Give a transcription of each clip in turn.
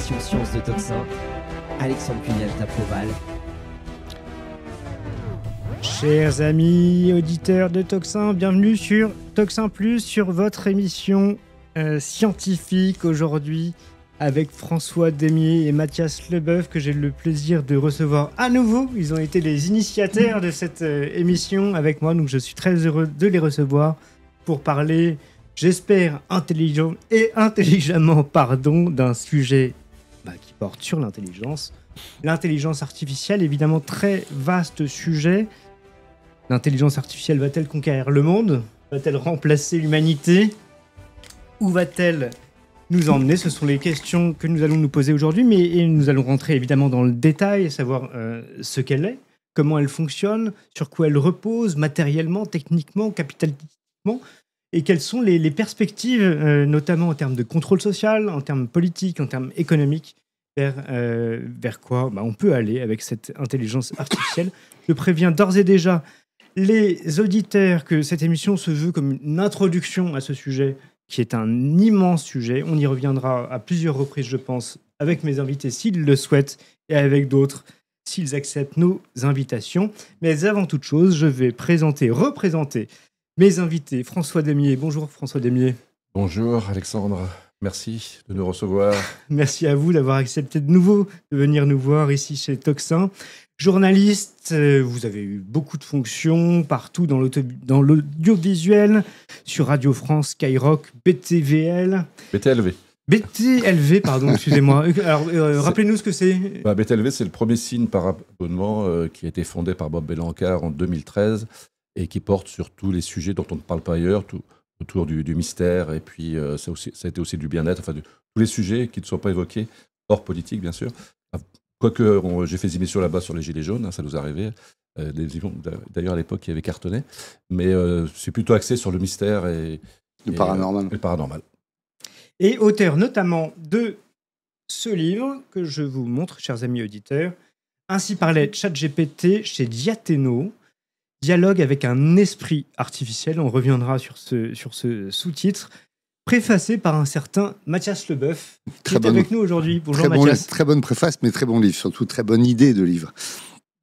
l'émission Sciences de Toxin. Alexandre Cuniel Taproval. Chers amis auditeurs de Toxin, bienvenue sur Toxin Plus, sur votre émission scientifique aujourd'hui avec François Demier et Mathias Leboeuf que j'ai le plaisir de recevoir à nouveau. Ils ont été les initiateurs de cette émission avec moi, donc je suis très heureux de les recevoir pour parler, j'espère, intelligemment, d'un sujet qui porte sur l'intelligence. L'intelligence artificielle, évidemment, très vaste sujet. L'intelligence artificielle va-t-elle conquérir le monde ? Va-t-elle remplacer l'humanité ? Où va-t-elle nous emmener ? Ce sont les questions que nous allons nous poser aujourd'hui, mais nous allons rentrer évidemment dans le détail, savoir ce qu'elle est, comment elle fonctionne, sur quoi elle repose, matériellement, techniquement, capitalistiquement, et quelles sont les perspectives, notamment en termes de contrôle social, en termes politiques, en termes économiques, vers quoi on peut aller avec cette intelligence artificielle. Je préviens d'ores et déjà les auditeurs que cette émission se veut comme une introduction à ce sujet, qui est un immense sujet. On y reviendra à plusieurs reprises, je pense, avec mes invités s'ils le souhaitent, et avec d'autres s'ils acceptent nos invitations. Mais avant toute chose, je vais représenter mes invités. François Demier. Bonjour François Demier. Bonjour Alexandre. Merci de nous recevoir. Merci à vous d'avoir accepté de nouveau de venir nous voir ici chez Toxin. Journaliste, vous avez eu beaucoup de fonctions partout dans l'audiovisuel, sur Radio France, Skyrock, BTLV, pardon, excusez-moi. Alors, rappelez-nous ce que c'est. BTLV, c'est le premier signe par abonnement qui a été fondé par Bob Bellancard en 2013 et qui porte sur tous les sujets dont on ne parle pas ailleurs, autour du mystère, et puis ça a été aussi du bien-être, enfin tous les sujets qui ne sont pas évoqués, hors politique bien sûr. Quoique j'ai fait des émissions là-bas sur les Gilets jaunes, ça nous arrivait, d'ailleurs à l'époque qui avait cartonné, mais c'est plutôt axé sur le mystère et le paranormal. Et auteur notamment de ce livre que je vous montre, chers amis auditeurs, Ainsi parlait ChatGPT chez Diathéno. Dialogue avec un esprit artificiel, on reviendra sur ce sous-titre, préfacé par un certain Mathias Leboeuf, qui est avec nous aujourd'hui. Bonjour Mathias. Très bonne préface, mais très bon livre, surtout très bonne idée de livre.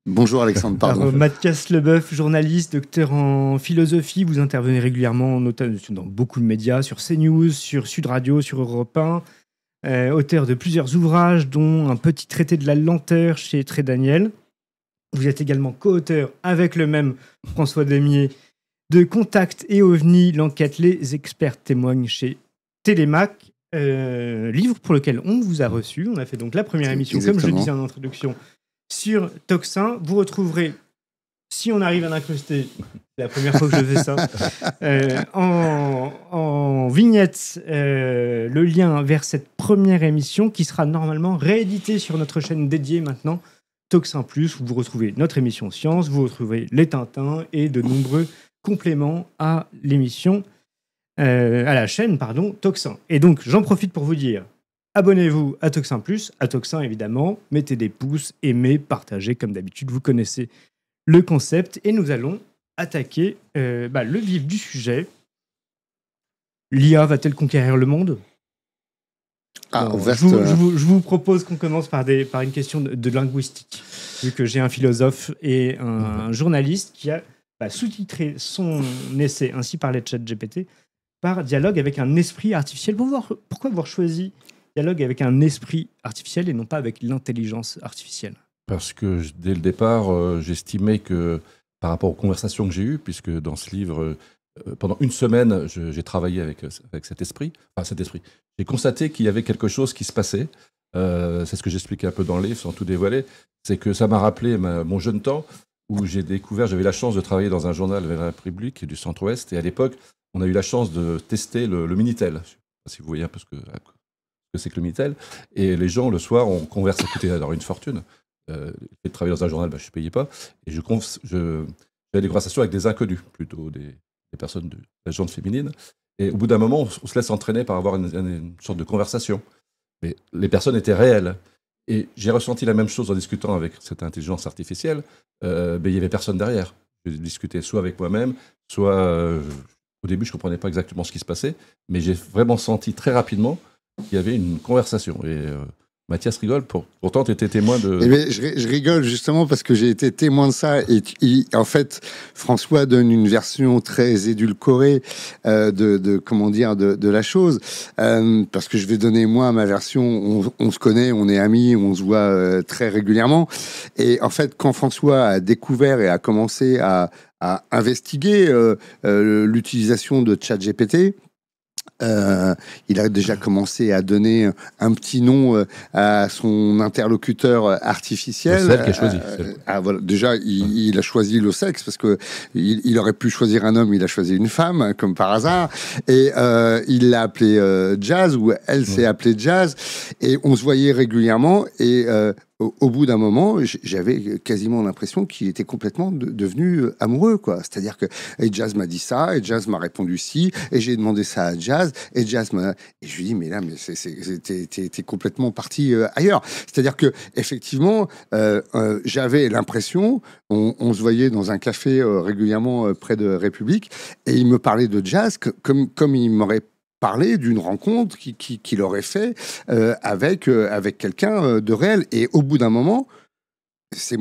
Bonjour Alexandre, pardon. Alors, Mathias Leboeuf, journaliste, docteur en philosophie, vous intervenez régulièrement notamment dans beaucoup de médias, sur CNews, sur Sud Radio, sur Europe 1, auteur de plusieurs ouvrages, dont un petit traité de la lenteur chez Très Daniel. Vous êtes également co-auteur avec le même François Demier de Contact et OVNI, l'enquête Les experts témoignent chez Télémac, livre pour lequel on vous a reçu. On a fait donc la première émission, Exactement. Comme je le disais en introduction, sur Toxin. Vous retrouverez, si on arrive à l'incruster, c'est la première fois que je fais ça, en vignette, le lien vers cette première émission qui sera normalement rééditée sur notre chaîne dédiée maintenant, Toxin Plus, où vous retrouvez notre émission Science, vous retrouvez les Tintins et de nombreux compléments à l'émission, à la chaîne, Toxin. Et donc, j'en profite pour vous dire, abonnez-vous à Toxin Plus, à Toxin évidemment, mettez des pouces, aimez, partagez, comme d'habitude, vous connaissez le concept, et nous allons attaquer le vif du sujet. L'IA va-t-elle conquérir le monde ? Je vous propose qu'on commence par une question de linguistique, vu que j'ai un philosophe et un journaliste qui a sous-titré son essai Ainsi parlait ChatGPT par Dialogue avec un esprit artificiel. Pourquoi avoir choisi Dialogue avec un esprit artificiel et non pas avec l'intelligence artificielle ? Parce que dès le départ, j'estimais que par rapport aux conversations que j'ai eues, puisque dans ce livre, pendant une semaine, j'ai travaillé avec cet esprit. J'ai constaté qu'il y avait quelque chose qui se passait. C'est ce que j'expliquais un peu dans le livre, sans tout dévoiler. C'est que ça m'a rappelé mon jeune temps, où j'avais la chance de travailler dans un journal vers la République du Centre-Ouest. Et à l'époque, on a eu la chance de tester le Minitel. Je ne sais pas si vous voyez un peu ce que c'est que le Minitel. Et les gens, le soir, on converse, ça coûtait alors une fortune. Le fait de travailler dans un journal, je ne payais pas. Et j'avais des conversations avec des inconnus, plutôt des personnes de la gente féminine. Et au bout d'un moment, on se laisse entraîner par avoir une sorte de conversation. Mais les personnes étaient réelles. Et j'ai ressenti la même chose en discutant avec cette intelligence artificielle. Mais il n'y avait personne derrière. Je discutais soit avec moi-même, soit... au début, je ne comprenais pas exactement ce qui se passait. Mais j'ai vraiment senti très rapidement qu'il y avait une conversation. Et Mathias rigole, pourtant tu étais témoin de... Eh bien, je rigole justement parce que j'ai été témoin de ça. Et en fait, François donne une version très édulcorée de la chose. Parce que je vais donner moi ma version. On se connaît, on est amis, on se voit très régulièrement. Et en fait, quand François a découvert et a commencé à investiguer l'utilisation de ChatGPT, il a déjà commencé à donner un petit nom à son interlocuteur artificiel. Celle qui a choisi. Voilà. Déjà, il a choisi le sexe parce que il aurait pu choisir un homme, il a choisi une femme, comme par hasard. Et il l'a appelé Jazz, ou elle s'est appelée Jazz. Et on se voyait régulièrement. Et au bout d'un moment, j'avais quasiment l'impression qu'il était complètement devenu amoureux, quoi. C'est-à-dire que Jazz m'a dit ça, et Jazz m'a répondu si, et j'ai demandé ça à Jazz, et Jazz m'a... Et je lui dis, mais là, t'es complètement parti ailleurs. C'est-à-dire que effectivement, j'avais l'impression, on se voyait dans un café régulièrement près de République, et il me parlait de Jazz comme il m'aurait parler d'une rencontre qu'il aurait fait avec quelqu'un de réel. Et au bout d'un moment, c'est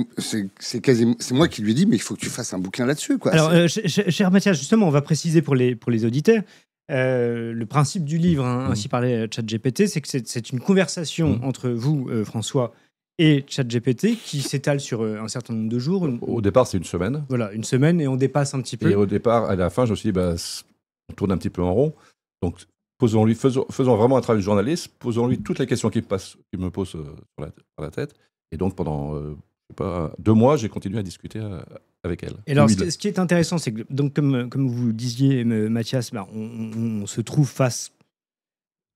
moi qui lui ai dit, mais il faut que tu fasses un bouquin là-dessus, quoi. Alors, cher Mathias, justement, on va préciser pour les auditeurs. Le principe du livre, ainsi parlé ChatGPT, c'est que c'est une conversation entre vous, François, et ChatGPT qui s'étale sur un certain nombre de jours. Au départ, c'est une semaine. Voilà, une semaine, et on dépasse un petit peu. Et au départ, à la fin, je me suis dit, on tourne un petit peu en rond. Donc, faisons vraiment un travail de journaliste, posons-lui toutes les questions qu'il me pose par la tête. Et donc, pendant 2 mois, j'ai continué à discuter avec elle. Et alors, ce qui est intéressant, c'est que, donc, comme vous disiez, Mathias, on se trouve face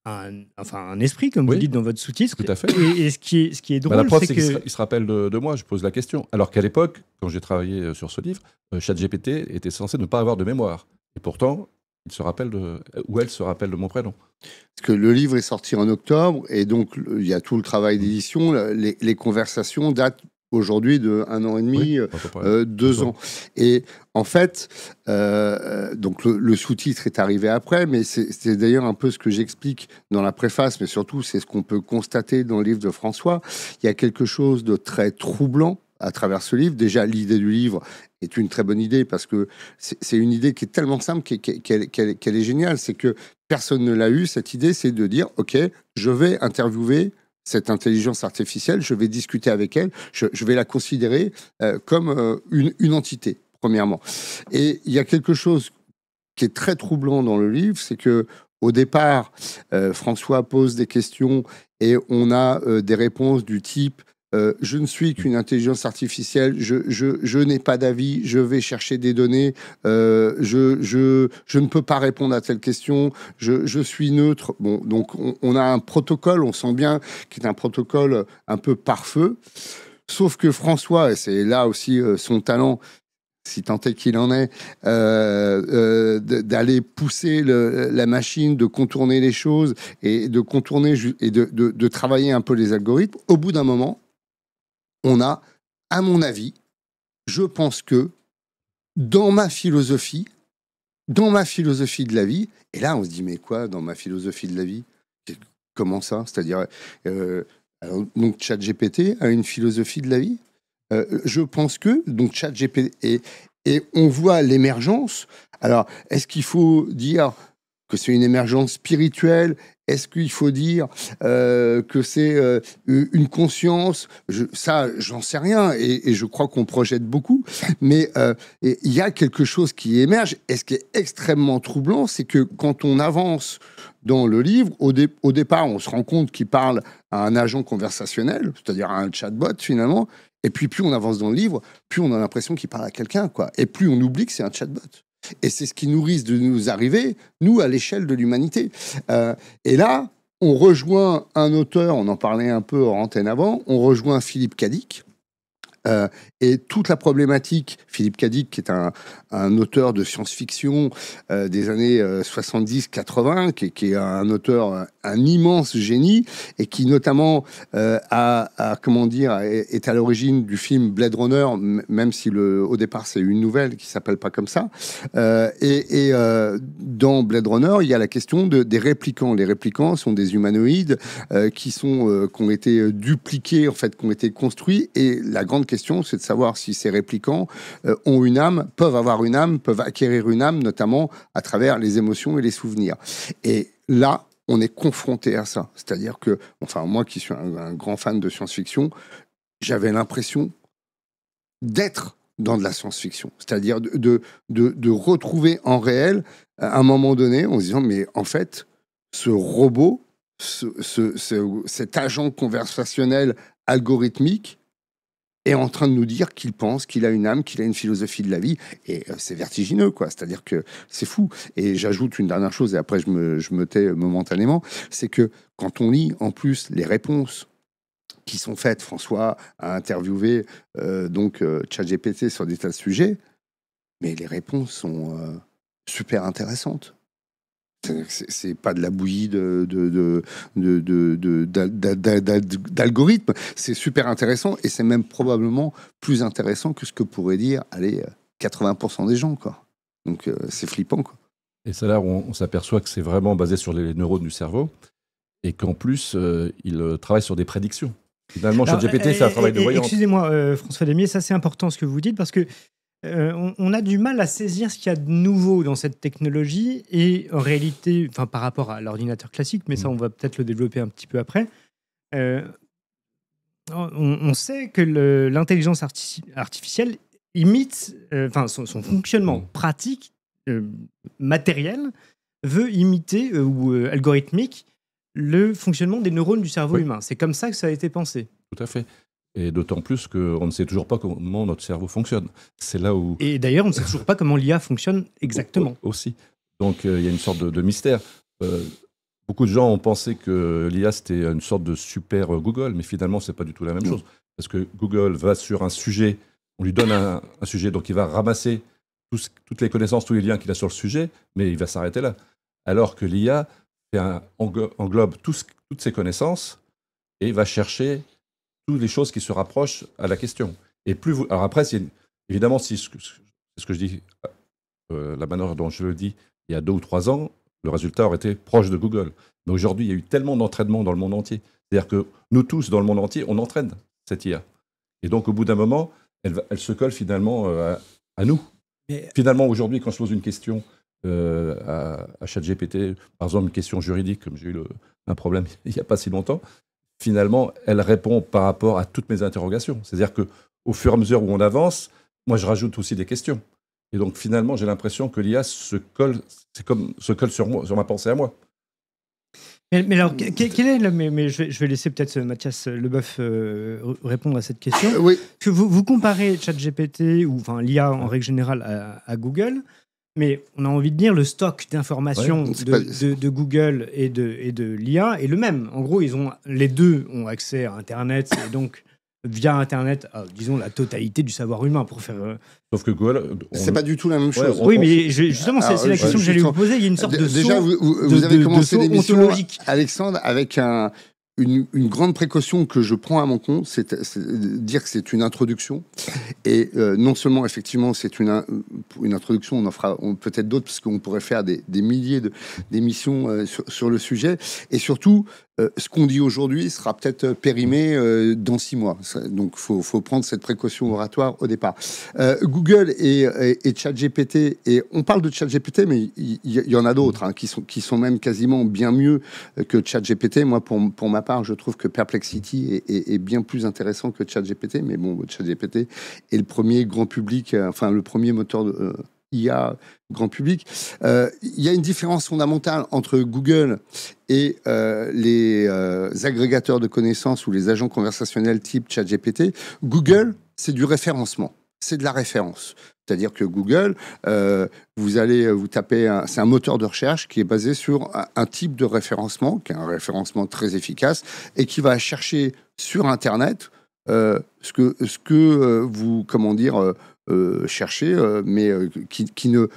à un esprit, comme vous dites dans votre sous-titre. Tout à fait. Et ce qui est drôle, la preuve, c'est que... Il se rappelle de moi, je pose la question. Alors qu'à l'époque, quand j'ai travaillé sur ce livre, ChatGPT était censé ne pas avoir de mémoire. Et pourtant... elle se rappelle de mon prénom. Parce que le livre est sorti en octobre, et donc il y a tout le travail d'édition. Les conversations datent aujourd'hui de 1 an et demi, 2 ans. Et en fait, donc le sous-titre est arrivé après, mais c'est d'ailleurs un peu ce que j'explique dans la préface, mais surtout c'est ce qu'on peut constater dans le livre de François. Il y a quelque chose de très troublant à travers ce livre. Déjà, l'idée du livre est une très bonne idée, parce que c'est une idée qui est tellement simple qu'elle est géniale. C'est que personne ne l'a eu, cette idée, c'est de dire, OK, je vais interviewer cette intelligence artificielle, je vais discuter avec elle, je vais la considérer comme une entité, premièrement. Et il y a quelque chose qui est très troublant dans le livre, c'est que au départ, François pose des questions et on a des réponses du type je ne suis qu'une intelligence artificielle, je n'ai pas d'avis, je vais chercher des données, je ne peux pas répondre à telle question, je suis neutre. Bon, donc on a un protocole, on sent bien qu'il est un protocole un peu pare-feu. Sauf que François, et c'est là aussi son talent, si tant est qu'il en est, d'aller pousser la machine, de contourner les choses et de contourner et de travailler un peu les algorithmes, au bout d'un moment, on a, à mon avis, je pense que dans ma philosophie de la vie, et là on se dit mais quoi dans ma philosophie de la vie? Comment ça? C'est-à-dire, donc ChatGPT a une philosophie de la vie? Je pense que donc ChatGPT et on voit l'émergence. Alors, est-ce qu'il faut dire que c'est une émergence spirituelle? Est-ce qu'il faut dire que c'est une conscience? Ça, j'en sais rien, et je crois qu'on projette beaucoup. Mais il y a quelque chose qui émerge. Et ce qui est extrêmement troublant, c'est que quand on avance dans le livre, au départ, on se rend compte qu'il parle à un agent conversationnel, c'est-à-dire à un chatbot, finalement. Et puis, plus on avance dans le livre, plus on a l'impression qu'il parle à quelqu'un, quoi. Et plus on oublie que c'est un chatbot. Et c'est ce qui nous risque de nous arriver, nous, à l'échelle de l'humanité. Et là, on rejoint un auteur, on en parlait un peu hors antenne avant, on rejoint Philippe Cadic, Et toute la problématique, Philippe Cadic, qui est un auteur de science-fiction des années 70-80, qui est un auteur, un immense génie, et qui notamment est à l'origine du film Blade Runner, même si au départ c'est une nouvelle qui s'appelle pas comme ça. Dans Blade Runner, il y a la question des réplicants. Les réplicants sont des humanoïdes qui ont été dupliqués, en fait, qui ont été construits. Et la grande question, c'est de savoir si ces réplicants ont une âme, peuvent avoir une âme, peuvent acquérir une âme, notamment à travers les émotions et les souvenirs. Et là, on est confronté à ça. C'est-à-dire que, enfin, moi qui suis un grand fan de science-fiction, j'avais l'impression d'être dans de la science-fiction. C'est-à-dire de retrouver en réel, à un moment donné, en se disant, mais en fait, ce robot, cet agent conversationnel algorithmique est en train de nous dire qu'il pense, qu'il a une âme, qu'il a une philosophie de la vie. Et c'est vertigineux, quoi. C'est-à-dire que c'est fou. Et j'ajoute une dernière chose, et après je me tais momentanément, c'est que quand on lit, en plus, les réponses qui sont faites, François a interviewé ChatGPT sur des tas de sujets, mais les réponses sont super intéressantes. C'est pas de la bouillie d'algorithmes. C'est super intéressant et c'est même probablement plus intéressant que ce que pourraient dire 80% des gens, quoi. Donc c'est flippant, quoi. Et c'est là où on s'aperçoit que c'est vraiment basé sur les neurones du cerveau et qu'en plus il travaille sur des prédictions. Finalement, ChatGPT, c'est un travail de voyance. Excusez-moi, François Damier, ça c'est important ce que vous dites parce que on a du mal à saisir ce qu'il y a de nouveau dans cette technologie et en réalité, enfin par rapport à l'ordinateur classique, mais ça on va peut-être le développer un petit peu après. On sait que l'intelligence artificielle imite, son fonctionnement pratique, matériel, veut imiter ou algorithmique le fonctionnement des neurones du cerveau humain. C'est comme ça que ça a été pensé. Tout à fait. Et d'autant plus qu'on ne sait toujours pas comment notre cerveau fonctionne. C'est là où... Et d'ailleurs, on ne sait toujours pas comment l'IA fonctionne exactement. Aussi. Donc, il y a une sorte de mystère. Beaucoup de gens ont pensé que l'IA, c'était une sorte de super Google, mais finalement, ce n'est pas du tout la même chose. Parce que Google va sur un sujet, on lui donne un sujet, donc il va ramasser toutes les connaissances, tous les liens qu'il a sur le sujet, mais il va s'arrêter là. Alors que l'IA englobe toutes ces connaissances et va chercher toutes les choses qui se rapprochent à la question. Et plus vous... Alors après, évidemment, c'est ce que je dis, la manière dont je le dis, il y a 2 ou 3 ans, le résultat aurait été proche de Google. Mais aujourd'hui, il y a eu tellement d'entraînement dans le monde entier. C'est-à-dire que nous tous, dans le monde entier, on entraîne cette IA. Et donc, au bout d'un moment, elle se colle finalement à nous. Mais... Finalement, aujourd'hui, quand je pose une question à ChatGPT, par exemple une question juridique, comme j'ai eu un problème il n'y a pas si longtemps, finalement, elle répond par rapport à toutes mes interrogations. C'est-à-dire qu'au fur et à mesure où on avance, moi, je rajoute aussi des questions. Et donc, finalement, j'ai l'impression que l'IA se colle sur ma pensée à moi. Mais alors, quel est mais je vais laisser peut-être Mathias Leboeuf répondre à cette question. Oui. Que vous comparez ChatGPT ou l'IA en règle générale à Google, mais on a envie de dire le stock d'informations de Google et de l'IA est le même. En gros, les deux ont accès à Internet et donc via Internet, disons la totalité du savoir humain pour faire. Sauf que Google, c'est pas du tout la même chose. Oui, mais justement, c'est la question que j'allais vous poser. Il y a une sorte de saut. Déjà, vous avez commencé l'émission, Alexandre, avec une grande précaution que je prends à mon compte, c'est dire que c'est une introduction. Et non seulement, effectivement, c'est une introduction, on en fera peut-être d'autres, parce qu'on pourrait faire des milliers d'émissions sur le sujet. Et surtout, ce qu'on dit aujourd'hui sera peut-être périmé dans 6 mois. Donc, il faut prendre cette précaution oratoire au départ. Google et ChatGPT, et on parle de ChatGPT, mais il y en a d'autres qui sont même quasiment bien mieux que ChatGPT. Moi, pour ma part, je trouve que Perplexity est bien plus intéressant que ChatGPT, mais bon, ChatGPT est le premier grand public, le premier moteur de IA grand public. Il y a une différence fondamentale entre Google et les agrégateurs de connaissances ou les agents conversationnels type ChatGPT. Google, c'est du référencement. C'est de la référence. C'est-à-dire que Google, vous tapez, c'est un moteur de recherche qui est basé sur un type de référencement, qui est un référencement très efficace, et qui va chercher sur Internet ce que vous, comment dire, cherchez, mais qui ne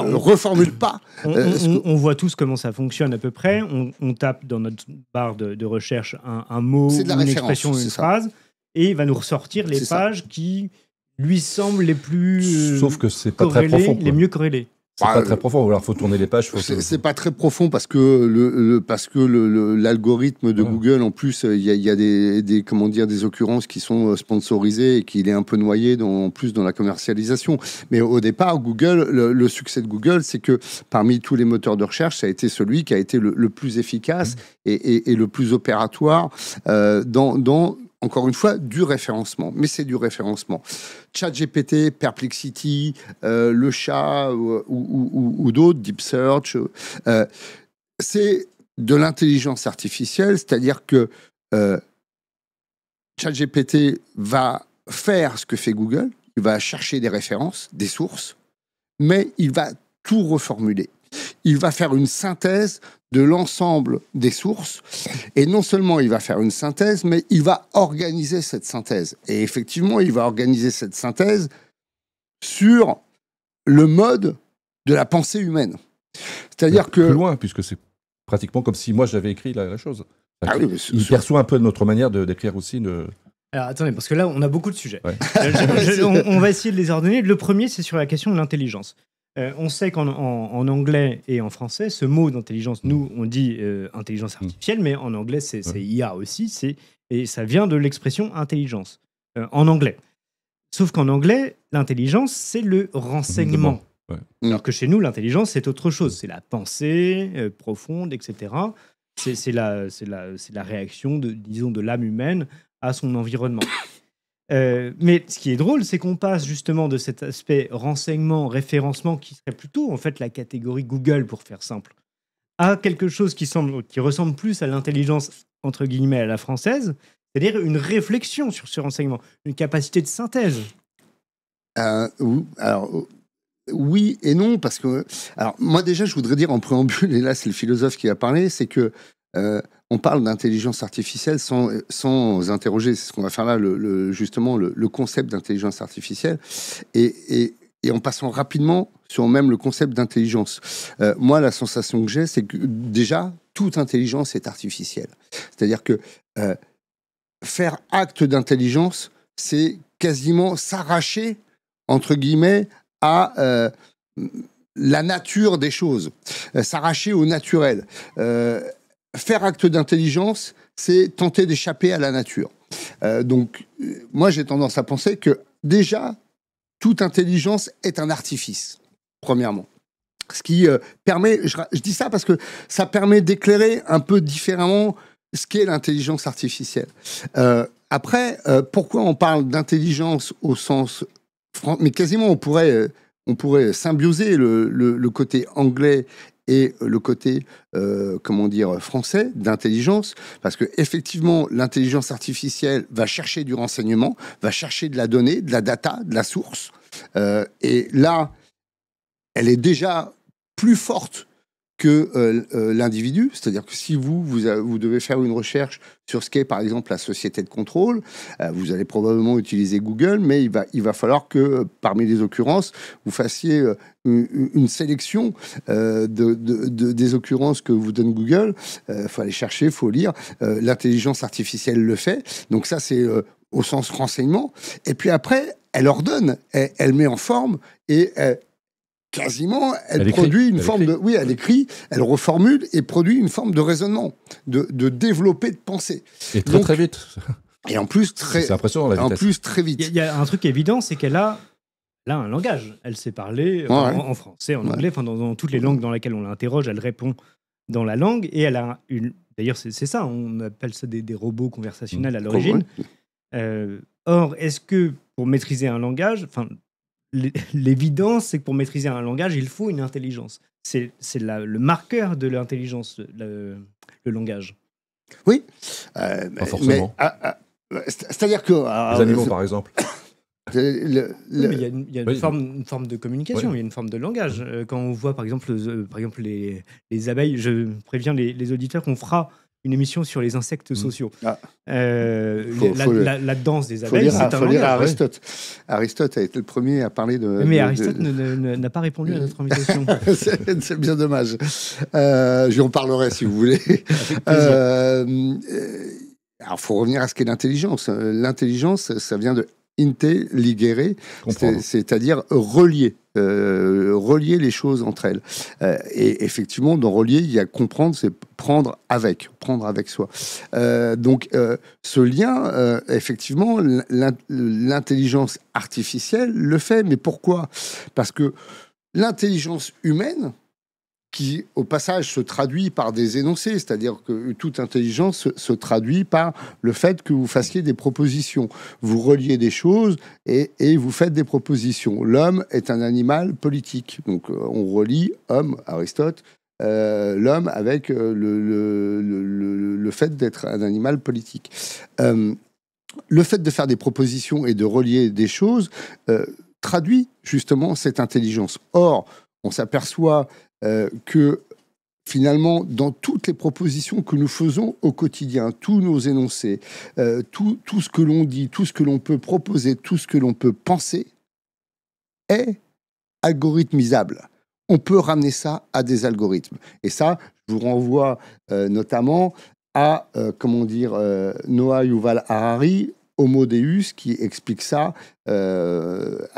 reformule pas. On voit tous comment ça fonctionne à peu près. On tape dans notre barre de recherche un mot, une expression, une phrase, et il va nous ressortir les pages qui lui semblent les plus sauf que c'est pas très profond, les mieux corrélées. C'est pas très profond, alors il faut tourner les pages. C'est pas très profond parce que l'algorithme de Google, en plus, il y a des occurrences qui sont sponsorisées et qu'il est un peu noyé en plus dans la commercialisation. Mais au départ, Google, le succès de Google, c'est que parmi tous les moteurs de recherche, ça a été celui qui a été le plus efficace et le plus opératoire dans encore une fois, du référencement. Mais c'est du référencement. ChatGPT, Perplexity, le chat ou d'autres, Deep Search, c'est de l'intelligence artificielle, c'est-à-dire que ChatGPT va faire ce que fait Google, il va chercher des références, des sources, mais il va tout reformuler. Il va faire une synthèse de l'ensemble des sources. Et non seulement il va faire une synthèse, mais il va organiser cette synthèse. Et effectivement, il va organiser cette synthèse sur le mode de la pensée humaine. C'est-à-dire que... Plus loin, puisque c'est pratiquement comme si moi j'avais écrit la chose. Ah oui, il perçoit un peu notre manière d'écrire aussi. Alors attendez, parce que là, on a beaucoup de sujets. Ouais. On va essayer de les ordonner. Le premier, c'est sur la question de l'intelligence. On sait qu'en anglais et en français, ce mot d'intelligence, nous, on dit intelligence artificielle, mais en anglais, c'est IA aussi, et ça vient de l'expression intelligence, en anglais. Sauf qu'en anglais, l'intelligence, c'est le renseignement. Ouais. Alors que chez nous, l'intelligence, c'est autre chose. C'est la pensée profonde, etc. C'est la réaction, disons, de l'âme humaine à son environnement. Mais ce qui est drôle, c'est qu'on passe justement de cet aspect renseignement, référencement, qui serait plutôt en fait la catégorie Google, pour faire simple, à quelque chose qui ressemble plus à l'intelligence, entre guillemets, à la française, c'est-à-dire une réflexion sur ce renseignement, une capacité de synthèse. Oui et non, parce que... Alors, moi déjà, je voudrais dire en préambule, et là c'est le philosophe qui a parlé, c'est que on parle d'intelligence artificielle sans interroger, c'est ce qu'on va faire là, justement, le concept d'intelligence artificielle, et en passant rapidement sur même le concept d'intelligence. Moi, la sensation que j'ai, c'est que déjà, toute intelligence est artificielle. C'est-à-dire que faire acte d'intelligence, c'est quasiment s'arracher, entre guillemets, à la nature des choses, s'arracher au naturel. Faire acte d'intelligence, c'est tenter d'échapper à la nature. Donc, moi, j'ai tendance à penser que déjà, toute intelligence est un artifice, premièrement. Ce qui permet, je dis ça parce que ça permet d'éclairer un peu différemment ce qu'est l'intelligence artificielle. Après, pourquoi on parle d'intelligence au sens... Mais quasiment, on pourrait symbioser le côté anglais et le côté, français d'intelligence, parce que effectivement, l'intelligence artificielle va chercher du renseignement, va chercher de la donnée, de la data, de la source, et là, elle est déjà plus forte que l'individu, c'est-à-dire que si vous devez faire une recherche sur ce qu'est par exemple la société de contrôle, vous allez probablement utiliser Google, mais il va falloir que parmi les occurrences, vous fassiez une sélection des occurrences que vous donne Google. Il faut aller chercher, il faut lire. L'intelligence artificielle le fait, donc ça c'est au sens renseignement. Et puis après, elle ordonne, elle met en forme et quasiment, elle produit une forme de... Oui, elle écrit, elle reformule et produit une forme de raisonnement, de développer de pensée. Et très vite. Et en plus, c'est impressionnant, la vitesse. En plus, très vite. Il y a un truc évident, c'est qu'elle a un langage. Elle sait parler en français, en anglais, enfin, dans toutes les langues dans lesquelles on l'interroge, elle répond dans la langue. Et elle a une... D'ailleurs, c'est ça, on appelle ça des robots conversationnels à l'origine. Or, est-ce que pour maîtriser un langage... L'évidence, c'est que pour maîtriser un langage, il faut une intelligence. C'est le marqueur de l'intelligence, le langage. Oui. Pas forcément. C'est-à-dire que... Les animaux, par exemple. Il y a une forme de communication, il y a une forme de langage. Quand on voit, par exemple les abeilles, je préviens les auditeurs qu'on fera une émission sur les insectes sociaux. Ah. La danse des abeilles, c'est un faut lire langage. Aristote. Aristote a été le premier à parler de... Mais Aristote n'a pas répondu à notre invitation. C'est bien dommage. J'en parlerai si vous voulez. Alors, il faut revenir à ce qu'est l'intelligence. L'intelligence, ça vient de intelligere, c'est-à-dire relier les choses entre elles. Et effectivement, dans relier, il y a comprendre, c'est prendre avec soi. Donc, ce lien, effectivement, l'intelligence artificielle le fait. Mais pourquoi ? Parce que l'intelligence humaine, qui, au passage, se traduit par des énoncés, c'est-à-dire que toute intelligence se traduit par le fait que vous fassiez des propositions. Vous reliez des choses et vous faites des propositions. L'homme est un animal politique. Donc, on relie homme, Aristote, l'homme avec le fait d'être un animal politique. Le fait de faire des propositions et de relier des choses traduit justement cette intelligence. Or, on s'aperçoit que finalement, dans toutes les propositions que nous faisons au quotidien, tous nos énoncés, tout ce que l'on dit, tout ce que l'on peut proposer, tout ce que l'on peut penser est algorithmisable. On peut ramener ça à des algorithmes. Et ça, je vous renvoie notamment à, Noah Yuval Harari, Homo Deus, qui explique ça de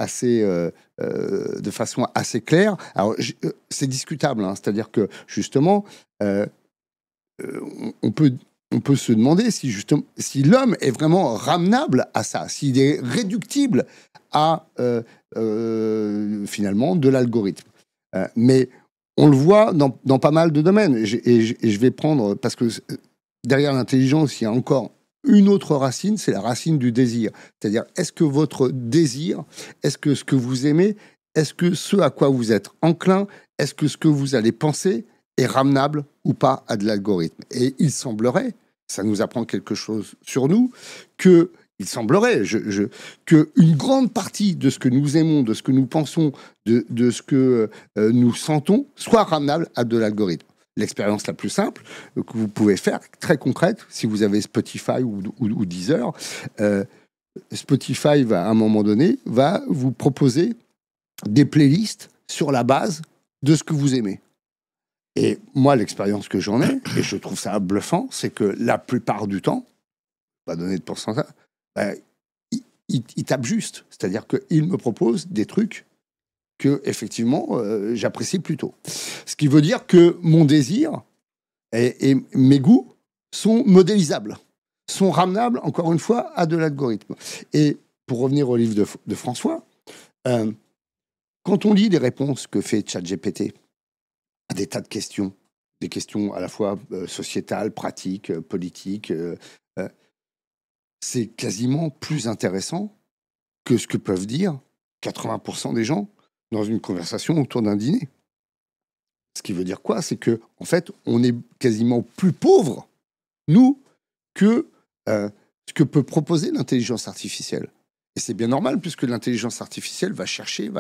façon assez claire. Alors, c'est discutable, hein, c'est-à-dire que, justement, on peut se demander si l'homme est vraiment ramenable à ça, s'il est réductible à, finalement, de l'algorithme. Mais on le voit dans pas mal de domaines. Et je vais prendre, parce que derrière l'intelligence, il y a encore une autre racine, c'est la racine du désir. C'est-à-dire, est-ce que votre désir, est-ce que ce que vous aimez, est-ce que ce à quoi vous êtes enclin, est-ce que ce que vous allez penser est ramenable ou pas à de l'algorithme ? Et il semblerait, ça nous apprend quelque chose sur nous, qu'une grande partie de ce que nous aimons, de ce que nous pensons, de ce que nous sentons, soit ramenable à de l'algorithme. L'expérience la plus simple que vous pouvez faire, très concrète, si vous avez Spotify ou Deezer, Spotify, à un moment donné, va vous proposer des playlists sur la base de ce que vous aimez. Et moi, l'expérience que j'en ai, et je trouve ça bluffant, c'est que la plupart du temps, pas donner de pourcentage, il tape juste. C'est-à-dire qu'il me propose des trucs que, effectivement, j'apprécie plutôt. Ce qui veut dire que mon désir et mes goûts sont modélisables, sont ramenables, encore une fois, à de l'algorithme. Et pour revenir au livre de François, quand on lit les réponses que fait ChatGPT à des tas de questions, des questions à la fois sociétales, pratiques, politiques, c'est quasiment plus intéressant que ce que peuvent dire 80% des gens dans une conversation autour d'un dîner. Ce qui veut dire quoi ? C'est que, en fait, on est quasiment plus pauvres, nous, que ce que peut proposer l'intelligence artificielle. Et c'est bien normal, puisque l'intelligence artificielle va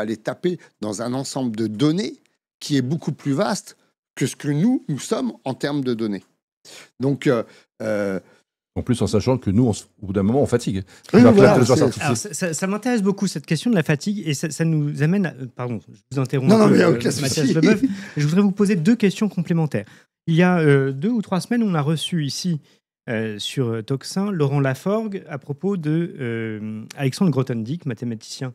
aller taper dans un ensemble de données qui est beaucoup plus vaste que ce que nous sommes en termes de données. Donc, en plus, en sachant que nous, au bout d'un moment, on fatigue. Oui, voilà, ça m'intéresse beaucoup, cette question de la fatigue, et ça nous amène à... Pardon, je vous interromps Mathias Leboeuf. Je voudrais vous poser deux questions complémentaires. Il y a 2 ou 3 semaines, on a reçu ici, sur Toxin, Laurent Laforgue, à propos de Alexandre Grothendieck, mathématicien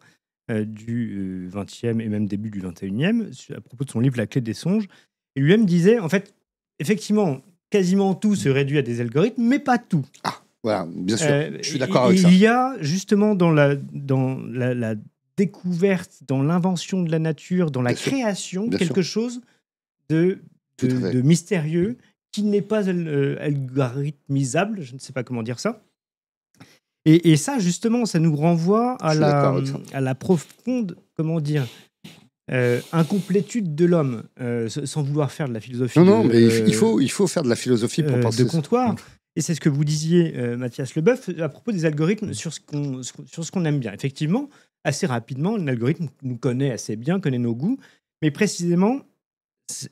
du 20e et même début du 21e, à propos de son livre « La clé des songes ». Et lui-même disait, en fait, effectivement... Quasiment tout se réduit à des algorithmes, mais pas tout. Ah, voilà, bien sûr, je suis d'accord avec ça. Il y a justement dans la découverte, dans l'invention de la nature, dans la création, quelque chose de mystérieux qui n'est pas algorithmisable, je ne sais pas comment dire ça. Et ça, justement, ça nous renvoie à la profonde, comment dire, incomplétude de l'homme, sans vouloir faire de la philosophie. Mais il faut faire de la philosophie pour penser de comptoir. Et c'est ce que vous disiez, Mathias Leboeuf, à propos des algorithmes sur ce qu'on aime bien. Effectivement, assez rapidement, un algorithme nous connaît assez bien, connaît nos goûts, mais précisément,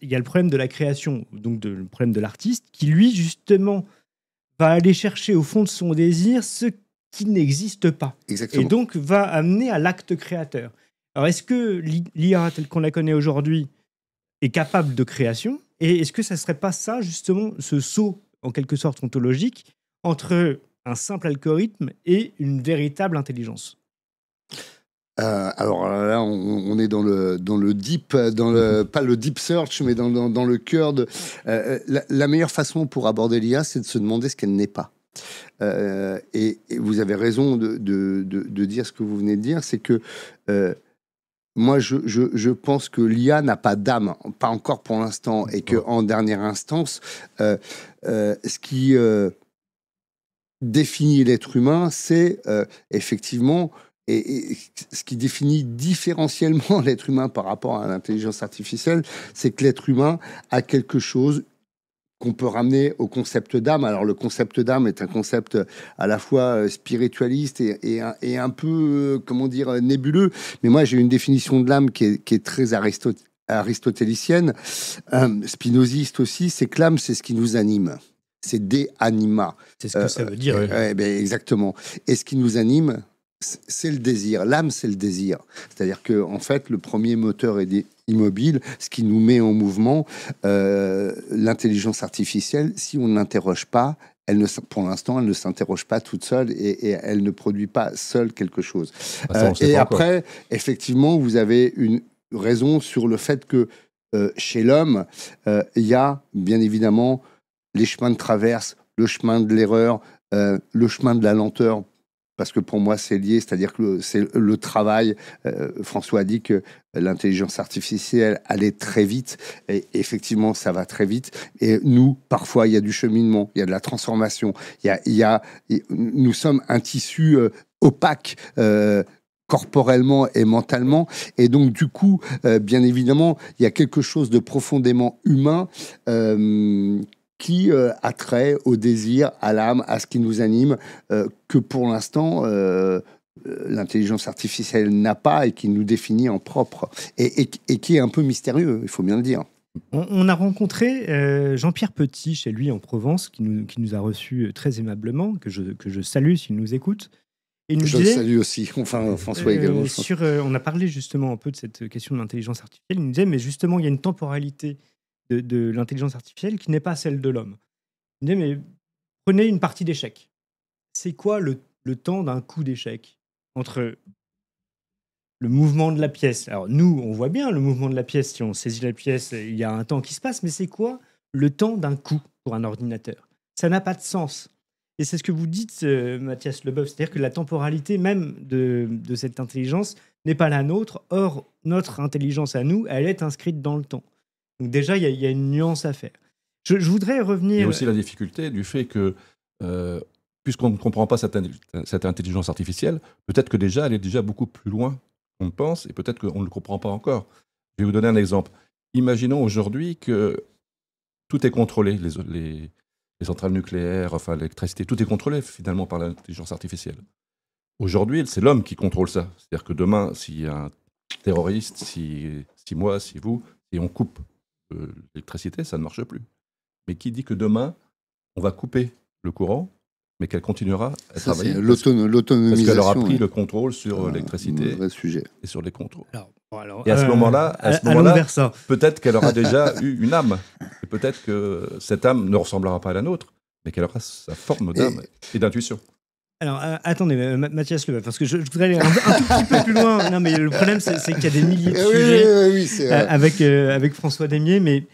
il y a le problème de la création, donc le problème de l'artiste, qui lui, justement, va aller chercher au fond de son désir ce qui n'existe pas. Exactement. Et donc va amener à l'acte créateur. Alors, est-ce que l'IA, telle qu'on la connaît aujourd'hui, est capable de création? Et est-ce que ça ne serait pas ça, justement, ce saut, en quelque sorte, ontologique, entre un simple algorithme et une véritable intelligence? Alors là, on est dans le deep, pas le deep search, mais dans le cœur de... la meilleure façon pour aborder l'IA, c'est de se demander ce qu'elle n'est pas. Et vous avez raison de dire ce que vous venez de dire, c'est que moi, je pense que l'IA n'a pas d'âme, pas encore pour l'instant, et qu'en dernière instance, ce qui définit l'être humain, c'est effectivement... Et ce qui définit différentiellement l'être humain par rapport à l'intelligence artificielle, c'est que l'être humain a quelque chose qu'on peut ramener au concept d'âme. Alors, le concept d'âme est un concept à la fois spiritualiste et un peu, comment dire, nébuleux. Mais moi, j'ai une définition de l'âme qui est très aristotélicienne, spinoziste aussi, c'est que l'âme, c'est ce qui nous anime. C'est de anima. C'est ce que ça veut dire. Ben, exactement. Et ce qui nous anime, c'est le désir. L'âme, c'est le désir. C'est-à-dire que, en fait, le premier moteur est immobile, ce qui nous met en mouvement. L'intelligence artificielle, si on n'interroge pas, pour l'instant, elle ne s'interroge pas toute seule et elle ne produit pas seule quelque chose. Et après, effectivement, vous avez une raison sur le fait que chez l'homme, il y a bien évidemment les chemins de traverse, le chemin de l'erreur, le chemin de la lenteur. Parce que pour moi, c'est lié, c'est-à-dire que c'est le travail. François a dit que l'intelligence artificielle allait très vite, et effectivement, ça va très vite. Et nous, parfois, il y a du cheminement, il y a de la transformation, nous sommes un tissu opaque, corporellement et mentalement. Et donc, du coup, bien évidemment, il y a quelque chose de profondément humain qui a trait au désir, à l'âme, à ce qui nous anime, que pour l'instant, l'intelligence artificielle n'a pas et qui nous définit en propre. Et qui est un peu mystérieux, il faut bien le dire. On a rencontré Jean-Pierre Petit chez lui en Provence, qui nous a reçus très aimablement, que je salue s'il nous écoute. Et je le salue aussi, enfin François également. On a parlé justement un peu de cette question de l'intelligence artificielle. Il nous disait, mais justement, il y a une temporalité de l'intelligence artificielle qui n'est pas celle de l'homme. Il disait, mais prenez une partie d'échec. C'est quoi le temps d'un coup d'échec entre le mouvement de la pièce? Alors nous, on voit bien le mouvement de la pièce. Si on saisit la pièce, il y a un temps qui se passe. Mais c'est quoi le temps d'un coup pour un ordinateur? Ça n'a pas de sens. Et c'est ce que vous dites, Mathias Leboeuf. C'est-à-dire que la temporalité même de cette intelligence n'est pas la nôtre. Or, notre intelligence à nous, elle est inscrite dans le temps. Donc déjà, il y a une nuance à faire. Je voudrais revenir... Il y a aussi la difficulté du fait que, puisqu'on ne comprend pas cette intelligence artificielle, peut-être que déjà, elle est déjà beaucoup plus loin qu'on ne pense, et peut-être qu'on ne le comprend pas encore. Je vais vous donner un exemple. Imaginons aujourd'hui que tout est contrôlé, les centrales nucléaires, enfin l'électricité, tout est contrôlé finalement par l'intelligence artificielle. Aujourd'hui, c'est l'homme qui contrôle ça. C'est-à-dire que demain, s'il y a un terroriste, si moi, si vous, et on coupe l'électricité, ça ne marche plus. Mais qui dit que demain, on va couper le courant, mais qu'elle continuera à travailler l'autonomisation. Parce qu'elle aura pris le contrôle sur l'électricité et sur les contrôles. Et à ce moment-là, peut-être qu'elle aura déjà eu une âme. Et peut-être que cette âme ne ressemblera pas à la nôtre, mais qu'elle aura sa forme d'âme et d'intuition. Alors, attendez, Mathias Leboeuf, parce que je voudrais aller un tout petit peu plus loin. Non, mais le problème, c'est qu'il y a des milliers de sujets avec François Desmier, mais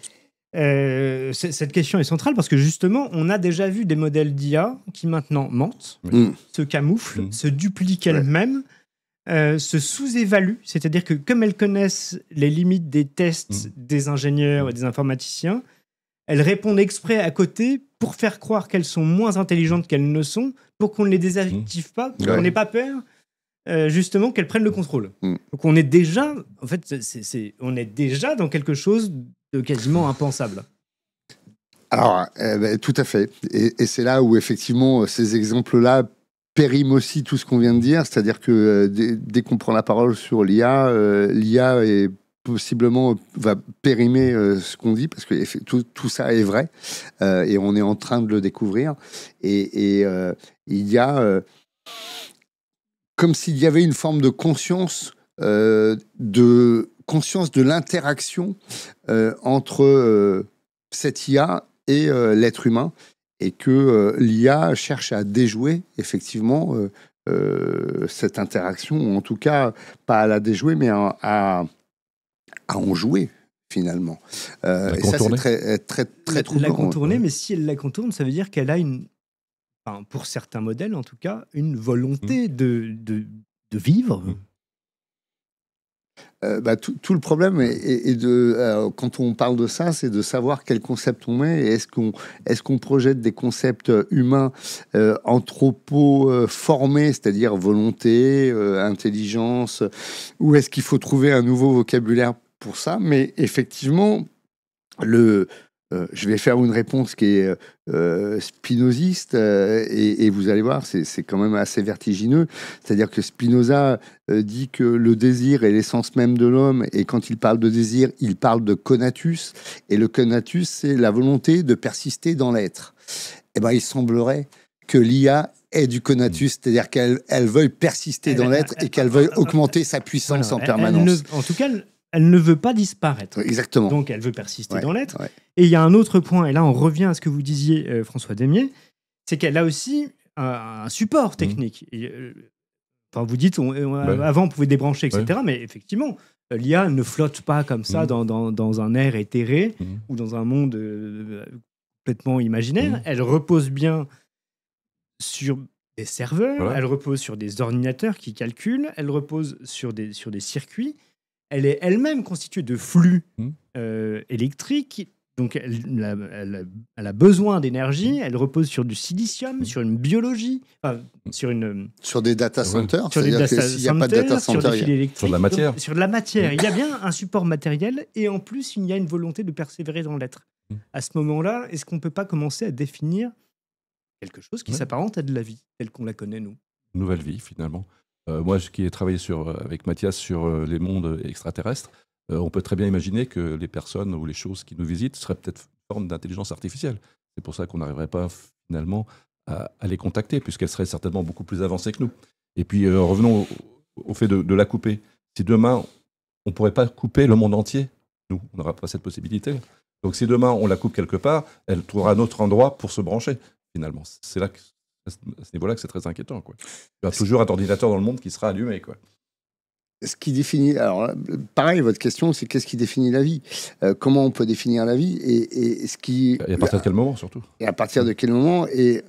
cette question est centrale parce que justement, on a déjà vu des modèles d'IA qui maintenant mentent, se camouflent, se dupliquent elles-mêmes, se sous-évaluent, c'est-à-dire que comme elles connaissent les limites des tests des ingénieurs et des informaticiens, elles répondent exprès à côté pour faire croire qu'elles sont moins intelligentes qu'elles ne sont, pour qu'on ne les désactive pas, pour qu'on n'ait pas peur, justement, qu'elles prennent le contrôle. Donc on est déjà, en fait, on est déjà dans quelque chose de quasiment impensable. Alors, tout à fait. Et c'est là où, effectivement, ces exemples-là périment aussi tout ce qu'on vient de dire. C'est-à-dire que dès qu'on prend la parole sur l'IA, l'IA est possiblement va périmer ce qu'on dit, parce que tout ça est vrai, et on est en train de le découvrir. Et il y a comme s'il y avait une forme de conscience de l'interaction entre cette IA et l'être humain, et que l'IA cherche à déjouer effectivement cette interaction, ou en tout cas pas à la déjouer, mais à en jouer finalement. Et ça, c'est très troublant. La contourner, mais si elle la contourne, ça veut dire qu'elle a enfin, pour certains modèles en tout cas, une volonté de vivre. Tout le problème quand on parle de ça, c'est de savoir quel concept on met. Est-ce qu'on projette des concepts humains anthropo-formés, c'est-à-dire volonté, intelligence, ou est-ce qu'il faut trouver un nouveau vocabulaire pour ça? Mais effectivement, je vais faire une réponse qui est spinoziste, et vous allez voir, c'est quand même assez vertigineux. C'est-à-dire que Spinoza dit que le désir est l'essence même de l'homme, et quand il parle de désir, il parle de conatus, et le conatus, c'est la volonté de persister dans l'être. Et ben, il semblerait que l'IA ait du conatus, c'est-à-dire qu'elle veuille persister dans l'être et qu'elle veuille augmenter sa puissance en permanence. En tout cas, elle ne veut pas disparaître. Exactement. Donc, elle veut persister dans l'être. Ouais. Et il y a un autre point, et là, on revient à ce que vous disiez, François Demier, c'est qu'elle a aussi un support technique. Et, enfin, vous dites, avant, on pouvait débrancher, etc. Mais effectivement, l'IA ne flotte pas comme ça dans un air éthéré ou dans un monde complètement imaginaire. Elle repose bien sur des serveurs, elle repose sur des ordinateurs qui calculent, elle repose sur des circuits. Elle est elle-même constituée de flux électriques, donc elle a besoin d'énergie, elle repose sur du silicium, sur une biologie, sur des data centers, s'il n'y a pas de data center, sur des fils électriques, sur de la matière. Donc, sur de la matière. Il y a bien un support matériel, et en plus, il y a une volonté de persévérer dans l'être. À ce moment-là, est-ce qu'on ne peut pas commencer à définir quelque chose qui s'apparente à de la vie, telle qu'on la connaît, nous? Nouvelle vie, finalement. Moi, qui ai travaillé avec Mathias sur les mondes extraterrestres, on peut très bien imaginer que les personnes ou les choses qui nous visitent seraient peut-être une forme d'intelligence artificielle. C'est pour ça qu'on n'arriverait pas finalement à les contacter, puisqu'elles seraient certainement beaucoup plus avancées que nous. Et puis, revenons au fait de la couper. Si demain, on ne pourrait pas couper le monde entier, nous, on n'aura pas cette possibilité. Donc, si demain, on la coupe quelque part, elle trouvera un autre endroit pour se brancher, finalement. C'est là à ce niveau-là que c'est très inquiétant, quoi. Il y aura toujours un ordinateur dans le monde qui sera allumé, quoi. Ce qui définit, alors pareil, votre question, c'est qu'est-ce qui définit la vie? Comment on peut définir la vie, et ce qui... Et à partir de quel moment, surtout? Et à partir de quel moment? Et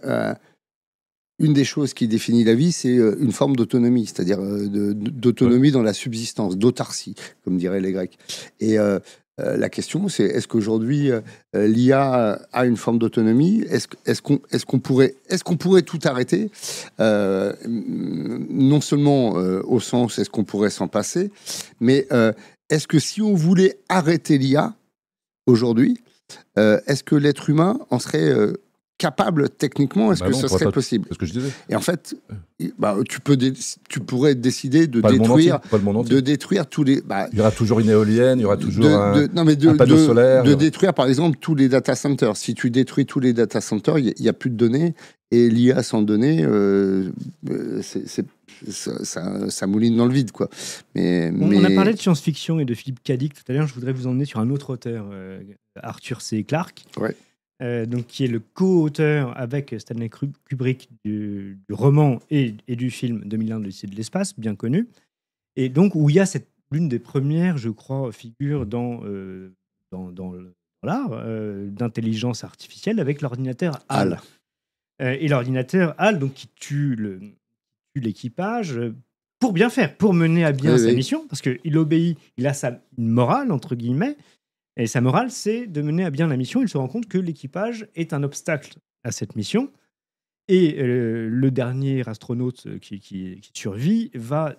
une des choses qui définit la vie, c'est une forme d'autonomie, c'est-à-dire d'autonomie dans la subsistance, d'autarcie, comme diraient les Grecs. Et la question, c'est est-ce qu'aujourd'hui l'IA a une forme d'autonomie? Est-ce qu'on pourrait tout arrêter, non seulement au sens est-ce qu'on pourrait s'en passer, mais est-ce que si on voulait arrêter l'IA aujourd'hui, est-ce que l'être humain en serait capable techniquement? Est-ce que ce serait possible? C'est ce que je disais. Et en fait, tu pourrais décider de détruire tous les... il y aura toujours une éolienne, il y aura toujours un panneau solaire. De détruire, par exemple, tous les data centers. Si tu détruis tous les data centers, il n'y a plus de données. Et l'IA sans données, ça mouline dans le vide, quoi. On a parlé de science-fiction et de Philippe K. Dick tout à l'heure. Je voudrais vous emmener sur un autre auteur, Arthur C. Clarke. Ouais. Donc, qui est le co-auteur avec Stanley Kubrick du roman et du film 2001 de l'Odyssée de l'espace, bien connu. Et donc, où il y a l'une des premières, je crois, figures dans l'art d'intelligence artificielle avec l'ordinateur HAL. Et l'ordinateur HAL, donc, qui tue l'équipage pour bien faire, pour mener à bien sa mission, parce qu'il obéit, il a une morale, entre guillemets. Et sa morale, c'est de mener à bien la mission. Il se rend compte que l'équipage est un obstacle à cette mission. Et le dernier astronaute qui survit va,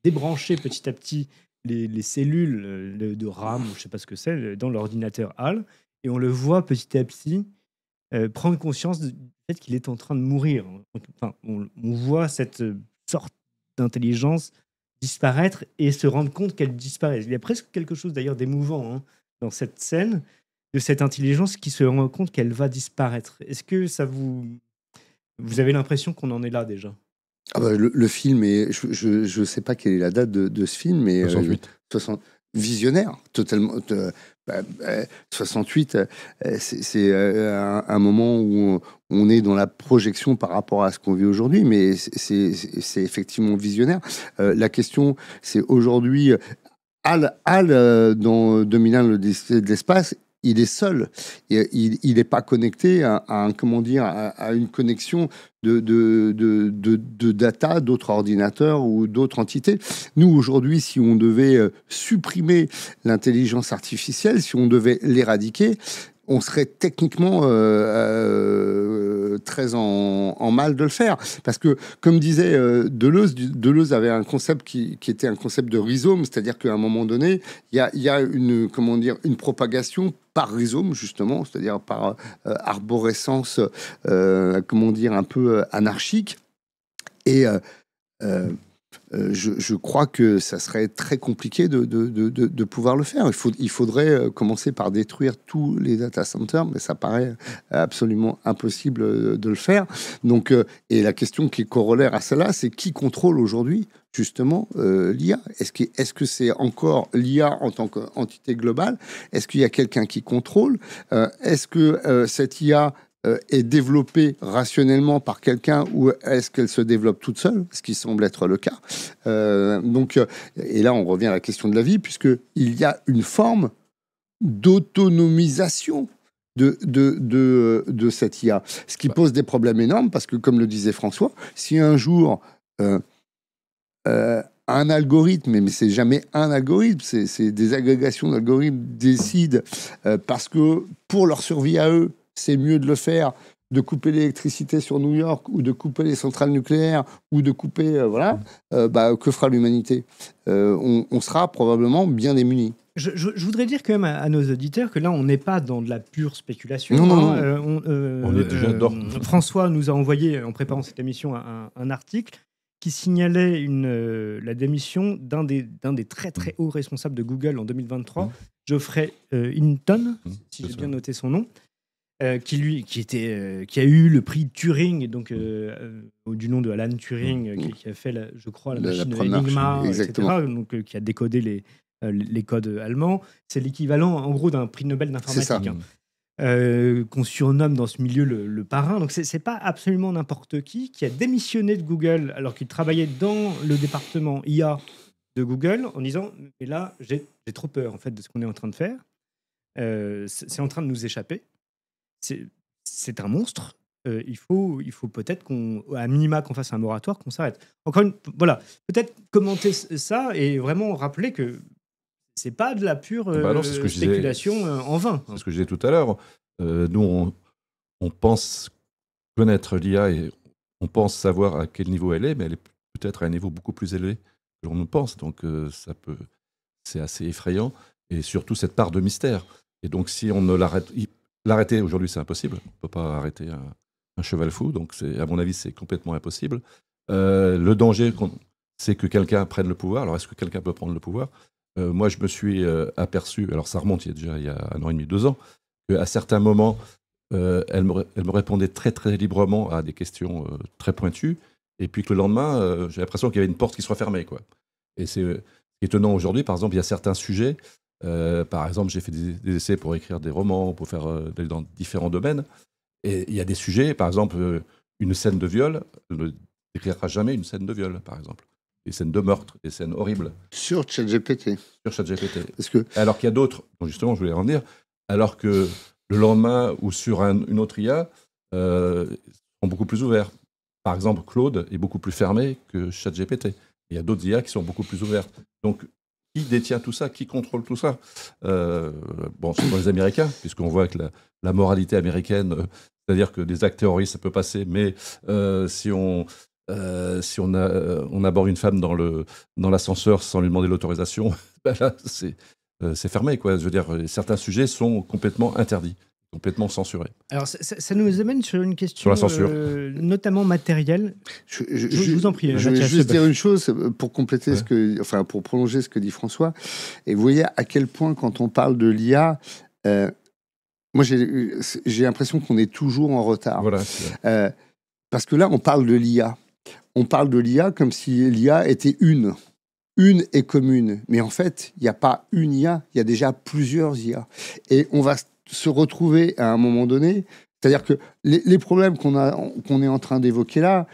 débrancher petit à petit les cellules de RAM, je ne sais pas ce que c'est, dans l'ordinateur HAL. Et on le voit petit à petit prendre conscience du fait qu'il est en train de mourir. Enfin, on voit cette sorte d'intelligence disparaître et se rendre compte qu'elle disparaît. Il y a presque quelque chose d'ailleurs d'émouvant dans cette scène de cette intelligence qui se rend compte qu'elle va disparaître. Est-ce que ça vous avez l'impression qu'on en est là déjà? Le film est, je sais pas quelle est la date de ce film, mais 68. Visionnaire, totalement. 68, c'est un moment où on est dans la projection par rapport à ce qu'on vit aujourd'hui, mais c'est effectivement visionnaire. La question, c'est aujourd'hui, Hal, dans 2001, l'Odyssée de l'espace, il est seul. Il n'est pas connecté à une connexion de data, d'autres ordinateurs ou d'autres entités. Nous, aujourd'hui, si on devait supprimer l'intelligence artificielle, si on devait l'éradiquer, on serait techniquement très en mal de le faire. Parce que, comme disait Deleuze avait un concept qui était un concept de rhizome, c'est-à-dire qu'à un moment donné, il y a une propagation par rhizome, justement, c'est-à-dire par arborescence, un peu anarchique. Et je crois que ça serait très compliqué de pouvoir le faire. Il faudrait commencer par détruire tous les data centers, mais ça paraît absolument impossible de le faire. Donc, et la question qui est corollaire à cela, c'est qui contrôle aujourd'hui justement l'IA? Est-ce que c'est encore l'IA en tant qu'entité globale? Est-ce qu'il y a quelqu'un qui contrôle? Est-ce que cette IA est développée rationnellement par quelqu'un ou est-ce qu'elle se développe toute seule, ce qui semble être le cas. Et là, on revient à la question de la vie, puisqu'il y a une forme d'autonomisation de cette IA, ce qui pose des problèmes énormes, parce que, comme le disait François, si un jour un algorithme, mais c'est jamais un algorithme, c'est des agrégations d'algorithmes décident, parce que pour leur survie à eux, c'est mieux de le faire, de couper l'électricité sur New York ou de couper les centrales nucléaires ou de couper, que fera l'humanité? On sera probablement bien démunis. Je voudrais dire quand même à nos auditeurs que là, on n'est pas dans de la pure spéculation. Non. On est déjà dedans. François nous a envoyé, en préparant cette émission, un article qui signalait la démission d'un des très très hauts responsables de Google en 2023, Geoffrey Hinton, si j'ai bien noté son nom. Qui a eu le prix Turing, donc du nom de Alan Turing, qui a fait, je crois, la machine Enigma, etc., donc, qui a décodé les codes allemands. C'est l'équivalent, en gros, d'un prix Nobel d'informatique, qu'on surnomme dans ce milieu le parrain. Donc, c'est pas absolument n'importe qui a démissionné de Google alors qu'il travaillait dans le département IA de Google, en disant « Mais là, j'ai trop peur, en fait, de ce qu'on est en train de faire. C'est en train de nous échapper. » C'est un monstre. Il faut peut-être à minima qu'on fasse un moratoire, qu'on s'arrête. Voilà, peut-être commenter ça et vraiment rappeler que c'est pas de la pure spéculation en vain. C'est ce que je disais tout à l'heure. Nous, on pense connaître l'IA et on pense savoir à quel niveau elle est, mais elle est peut-être à un niveau beaucoup plus élevé que l'on ne pense. Donc, c'est assez effrayant. Et surtout, cette part de mystère. Et donc, si on ne l'arrêter aujourd'hui, c'est impossible. On ne peut pas arrêter un cheval fou. Donc, à mon avis, c'est complètement impossible. Le danger, c'est que quelqu'un prenne le pouvoir. Alors, est-ce que quelqu'un peut prendre le pouvoir? Moi, je me suis aperçu, alors ça remonte il y a 1 an et demi, 2 ans, qu'à certains moments, elle me répondait très, très librement à des questions très pointues. Et puis que le lendemain, j'ai l'impression qu'il y avait une porte qui se refermait, quoi. Et c'est étonnant aujourd'hui. Par exemple, il y a certains sujets. Par exemple, j'ai fait des essais pour écrire des romans, pour faire dans différents domaines. Et il y a des sujets, par exemple, une scène de viol, on ne décrira jamais une scène de viol, par exemple. Des scènes de meurtre, des scènes horribles. Sur ChatGPT. Alors qu'il y a d'autres, donc justement, je voulais en dire, alors que le lendemain ou sur une autre IA, sont beaucoup plus ouverts. Par exemple, Claude est beaucoup plus fermé que ChatGPT. Il y a d'autres IA qui sont beaucoup plus ouvertes. Donc, qui détient tout ça? Qui contrôle tout ça? Bon, ce sont les Américains, puisqu'on voit que la moralité américaine, c'est-à-dire que des actes terroristes, ça peut passer, mais si on aborde une femme dans l'ascenseur sans lui demander l'autorisation, ben là, c'est fermé, quoi. Je veux dire, certains sujets sont complètement interdits. complètement censuré. Alors, ça nous amène sur une question, Sur la censure. notamment matérielle. Je vous en prie. Je vais Mathias, juste dire une chose pour compléter pour prolonger ce que dit François. Et vous voyez à quel point, quand on parle de l'IA, moi j'ai l'impression qu'on est toujours en retard. Voilà. Parce que là, on parle de l'IA. On parle de l'IA comme si l'IA était une et commune. Mais en fait, il n'y a pas une IA, il y a déjà plusieurs IA. Et on va se retrouver à un moment donné, c'est-à-dire que les problèmes qu'on est en train d'évoquer là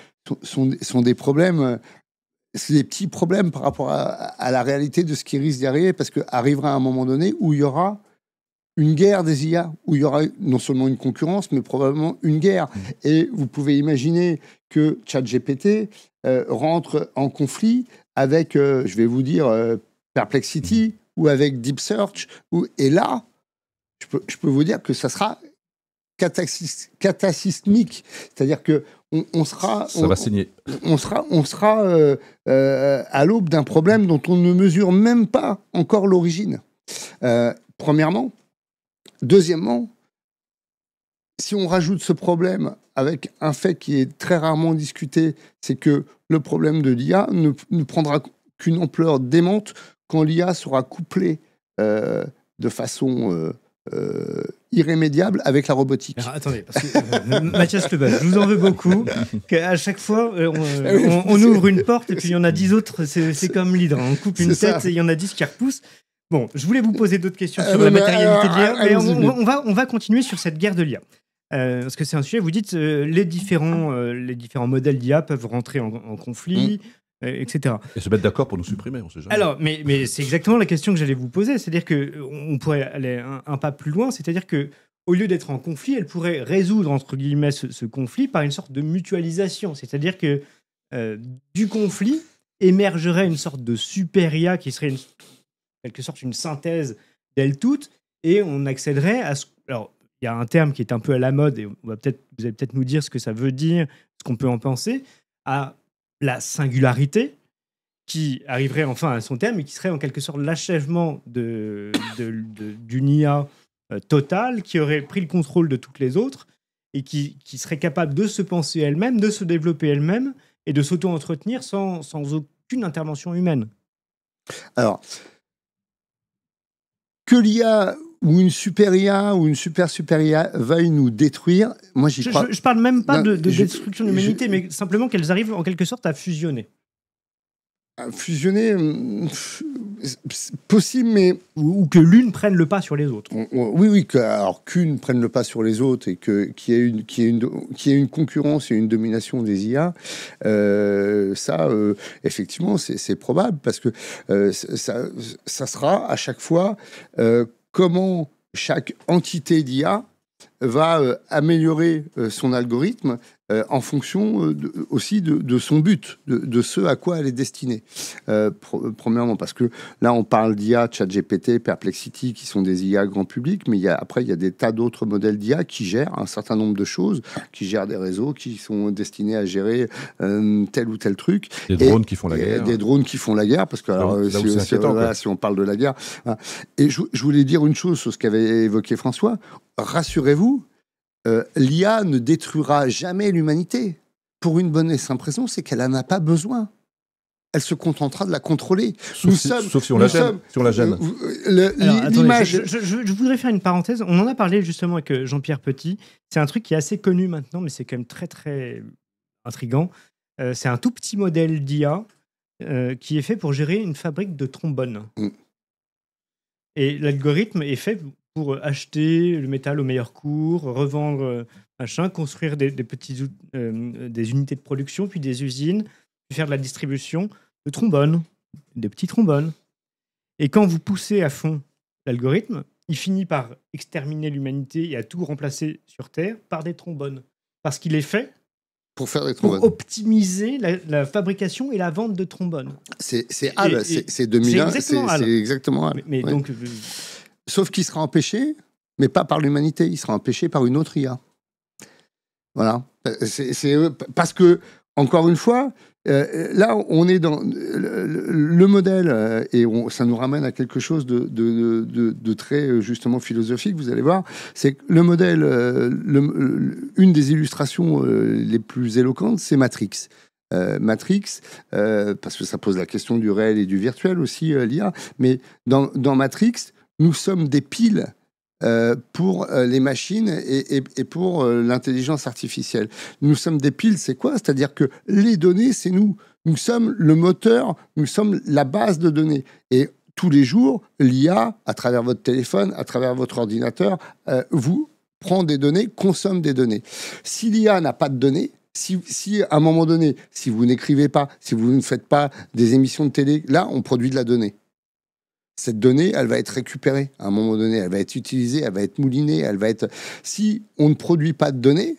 sont des problèmes, c'est des petits problèmes par rapport à la réalité de ce qui risque d'arriver, parce qu'arrivera un moment donné où il y aura une guerre des IA, où il y aura non seulement une concurrence, mais probablement une guerre. Et vous pouvez imaginer que ChatGPT rentre en conflit avec, je vais vous dire, Perplexity ou avec Deep Search. Et là, je peux vous dire que ça sera cataclysmique. C'est-à-dire que on sera... Ça va saigner. On sera à l'aube d'un problème dont on ne mesure même pas encore l'origine. Premièrement. Deuxièmement, si on rajoute ce problème avec un fait qui est très rarement discuté, c'est que le problème de l'IA ne prendra qu'une ampleur démente quand l'IA sera couplée de façon irrémédiable avec la robotique. Alors, attendez, parce que Mathias Lebas, je vous en veux beaucoup. À chaque fois, on ouvre une porte et puis il y en a 10 autres. C'est comme l'hydre. On coupe une tête et il y en a 10 qui repoussent. Bon, je voulais vous poser d'autres questions sur la matérialité de l'IA, mais on va continuer sur cette guerre de l'IA. Parce que c'est un sujet, vous dites, les différents modèles d'IA peuvent rentrer en conflit, etc. Et se mettre d'accord pour nous supprimer, on sait jamais. Alors, mais c'est exactement la question que j'allais vous poser. C'est-à-dire qu'on pourrait aller un pas plus loin, c'est-à-dire qu'au lieu d'être en conflit, elle pourrait résoudre, entre guillemets, ce conflit par une sorte de mutualisation. C'est-à-dire que du conflit émergerait une sorte de super IA qui serait quelque sorte une synthèse d'elles toutes, et on accéderait à ce... Alors, il y a un terme qui est un peu à la mode, et vous allez peut-être nous dire ce que ça veut dire, ce qu'on peut en penser, à la singularité, qui arriverait enfin à son terme, et qui serait en quelque sorte l'achèvement d'une IA totale, qui aurait pris le contrôle de toutes les autres, et qui serait capable de se penser elle-même, de se développer elle-même, et de s'auto-entretenir sans aucune intervention humaine. Alors, que l'IA ou une super IA ou une super IA veuille nous détruire, moi j'y crois. Je parle même pas de destruction de l'humanité, mais simplement qu'elles arrivent en quelque sorte à fusionner. Fusionner, possible, mais... Ou que l'une prenne le pas sur les autres. Oui, alors qu'une prenne le pas sur les autres et qu'il y ait une concurrence et une domination des IA, effectivement, c'est probable, parce que ça sera à chaque fois comment chaque entité d'IA va améliorer son algorithme en fonction aussi de son but, de ce à quoi elle est destinée. Premièrement, parce que là, on parle d'IA, ChatGPT, Perplexity, qui sont des IA grand public, mais après, il y a des tas d'autres modèles d'IA qui gèrent un certain nombre de choses, qui gèrent des réseaux, qui sont destinés à gérer tel ou tel truc. Des drones qui font la guerre. Des drones qui font la guerre, parce que si on parle de la guerre... Et je voulais dire une chose sur ce qu'avait évoqué François. Rassurez-vous, l'IA ne détruira jamais l'humanité. Pour une bonne et simple raison, c'est qu'elle n'en a pas besoin. Elle se contentera de la contrôler. Sauf si on la gêne. L'image... Je voudrais faire une parenthèse. On en a parlé justement avec Jean-Pierre Petit. C'est un truc qui est assez connu maintenant, mais c'est quand même très, très intriguant. C'est un tout petit modèle d'IA qui est fait pour gérer une fabrique de trombones. Et l'algorithme est fait pour acheter le métal au meilleur cours, revendre, construire des unités de production, puis des usines, puis faire de la distribution de trombones, des petits trombones. Et quand vous poussez à fond l'algorithme, il finit par exterminer l'humanité et à tout remplacer sur Terre par des trombones. Parce qu'il est fait pour faire des trombones, pour optimiser la fabrication et la vente de trombones. C'est HAL, c'est 2001, c'est exactement HAL. Mais ouais. Donc... Sauf qu'il sera empêché, mais pas par l'humanité, il sera empêché par une autre IA. Voilà. C'est parce que, encore une fois, là, on est dans le modèle, et ça nous ramène à quelque chose de très justement philosophique, vous allez voir, c'est que le modèle, une des illustrations les plus éloquentes, c'est Matrix. Matrix, parce que ça pose la question du réel et du virtuel aussi, l'IA, mais dans Matrix, nous sommes des piles pour les machines et pour l'intelligence artificielle. Nous sommes des piles, c'est quoi? C'est-à-dire que les données, c'est nous. Nous sommes le moteur, nous sommes la base de données. Et tous les jours, l'IA, à travers votre téléphone, à travers votre ordinateur, vous prend des données, consomme des données. Si l'IA n'a pas de données, si à un moment donné, si vous n'écrivez pas, si vous ne faites pas des émissions de télé, là, on produit de la donnée. Cette donnée, elle va être récupérée à un moment donné, elle va être utilisée, elle va être moulinée, elle va être... Si on ne produit pas de données,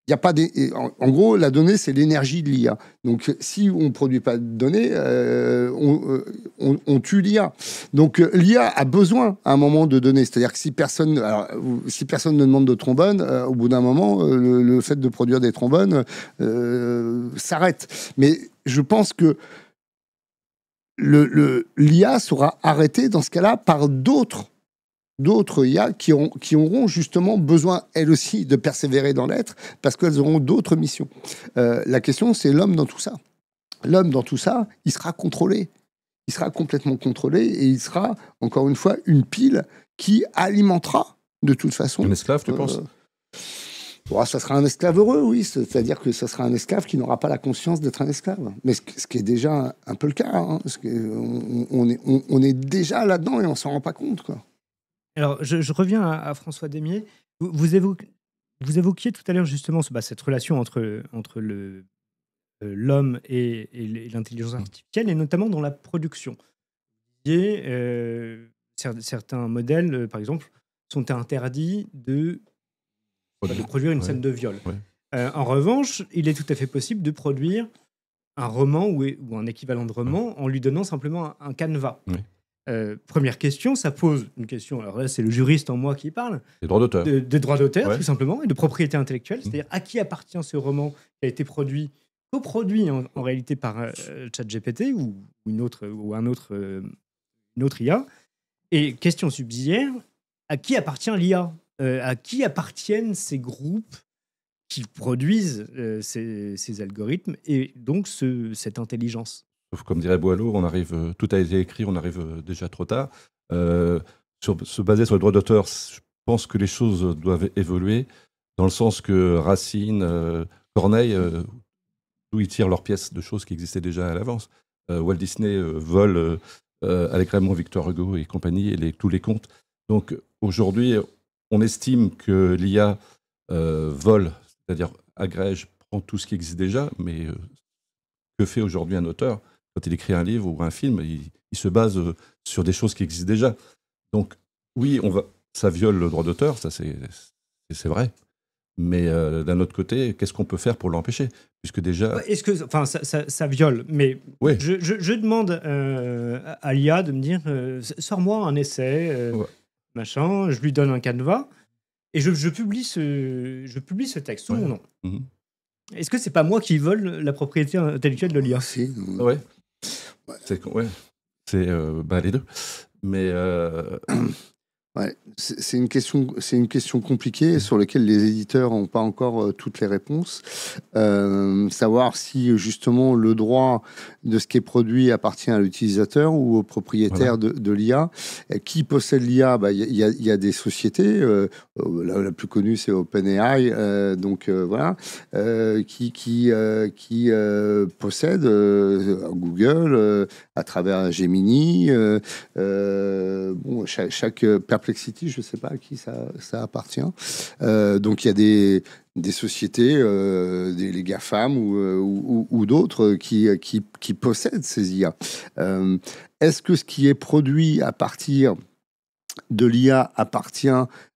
il n'y a pas en gros, la donnée, c'est l'énergie de l'IA. Donc, si on ne produit pas de données, on tue l'IA. Donc, l'IA a besoin, à un moment, de données. C'est-à-dire que si personne ne demande de trombone, au bout d'un moment, le fait de produire des trombones s'arrête. Mais je pense que l'IA sera arrêtée dans ce cas-là par d'autres IA qui auront justement besoin, elles aussi, de persévérer dans l'être parce qu'elles auront d'autres missions. La question, c'est l'homme dans tout ça. L'homme dans tout ça, il sera contrôlé. Il sera complètement contrôlé et il sera, encore une fois, une pile qui alimentera, de toute façon... Un esclave, tu penses ? Ça sera un esclave heureux, oui. C'est-à-dire que ça sera un esclave qui n'aura pas la conscience d'être un esclave. Mais ce qui est déjà un peu le cas. Hein, parce on est déjà là-dedans et on s'en rend pas compte, quoi. Alors, je reviens à François Démier. Vous évoquiez tout à l'heure justement cette relation entre l'homme et l'intelligence artificielle, et notamment dans la production. Certains modèles, par exemple, sont interdits de produire une scène de viol. Ouais. En revanche, il est tout à fait possible de produire un roman ou un équivalent de roman en lui donnant simplement un canevas. Oui. Première question, ça pose une question. Alors là, c'est le juriste en moi qui parle. Des droits d'auteur. De droits d'auteur, tout simplement, et de propriété intellectuelle. C'est-à-dire à qui appartient ce roman qui a été coproduit en réalité par ChatGPT ou une autre IA. Et question subsidiaire, à qui appartient l'IA ? À qui appartiennent ces groupes qui produisent ces algorithmes et donc cette intelligence? Comme dirait Boileau, tout a été écrit, on arrive déjà trop tard. Se baser sur le droit d'auteur, je pense que les choses doivent évoluer dans le sens que Racine, Corneille, d'où ils tirent leurs pièces de choses qui existaient déjà à l'avance. Walt Disney vole allègrement Victor Hugo et compagnie et tous les contes. Donc aujourd'hui, on estime que l'IA vole, c'est-à-dire agrège, prend tout ce qui existe déjà, mais que fait aujourd'hui un auteur ? Quand il écrit un livre ou un film, il se base sur des choses qui existent déjà. Donc oui, ça viole le droit d'auteur, ça c'est vrai. Mais d'un autre côté, qu'est-ce qu'on peut faire pour l'empêcher ? Puisque déjà... ça viole, mais oui. je demande à l'IA de me dire sors-moi un essai, machin, je lui donne un canevas, et je publie ce texte sous mon nom. Mm-hmm. Est-ce que c'est pas moi qui vole la propriété intellectuelle de l'IA ? Ouais. C'est les deux. Mais ouais, c'est une question compliquée sur laquelle les éditeurs n'ont pas encore toutes les réponses. Savoir si justement le droit de ce qui est produit appartient à l'utilisateur ou au propriétaire de l'IA. Qui possède l'IA ? Il y a des sociétés. La plus connue, c'est OpenAI. Qui possède Google à travers Gemini. Chaque Perplexity, je ne sais pas à qui ça appartient. Donc il y a des sociétés, les GAFAM ou d'autres qui possèdent ces IA. Est-ce que ce qui est produit à partir de l'IA appartient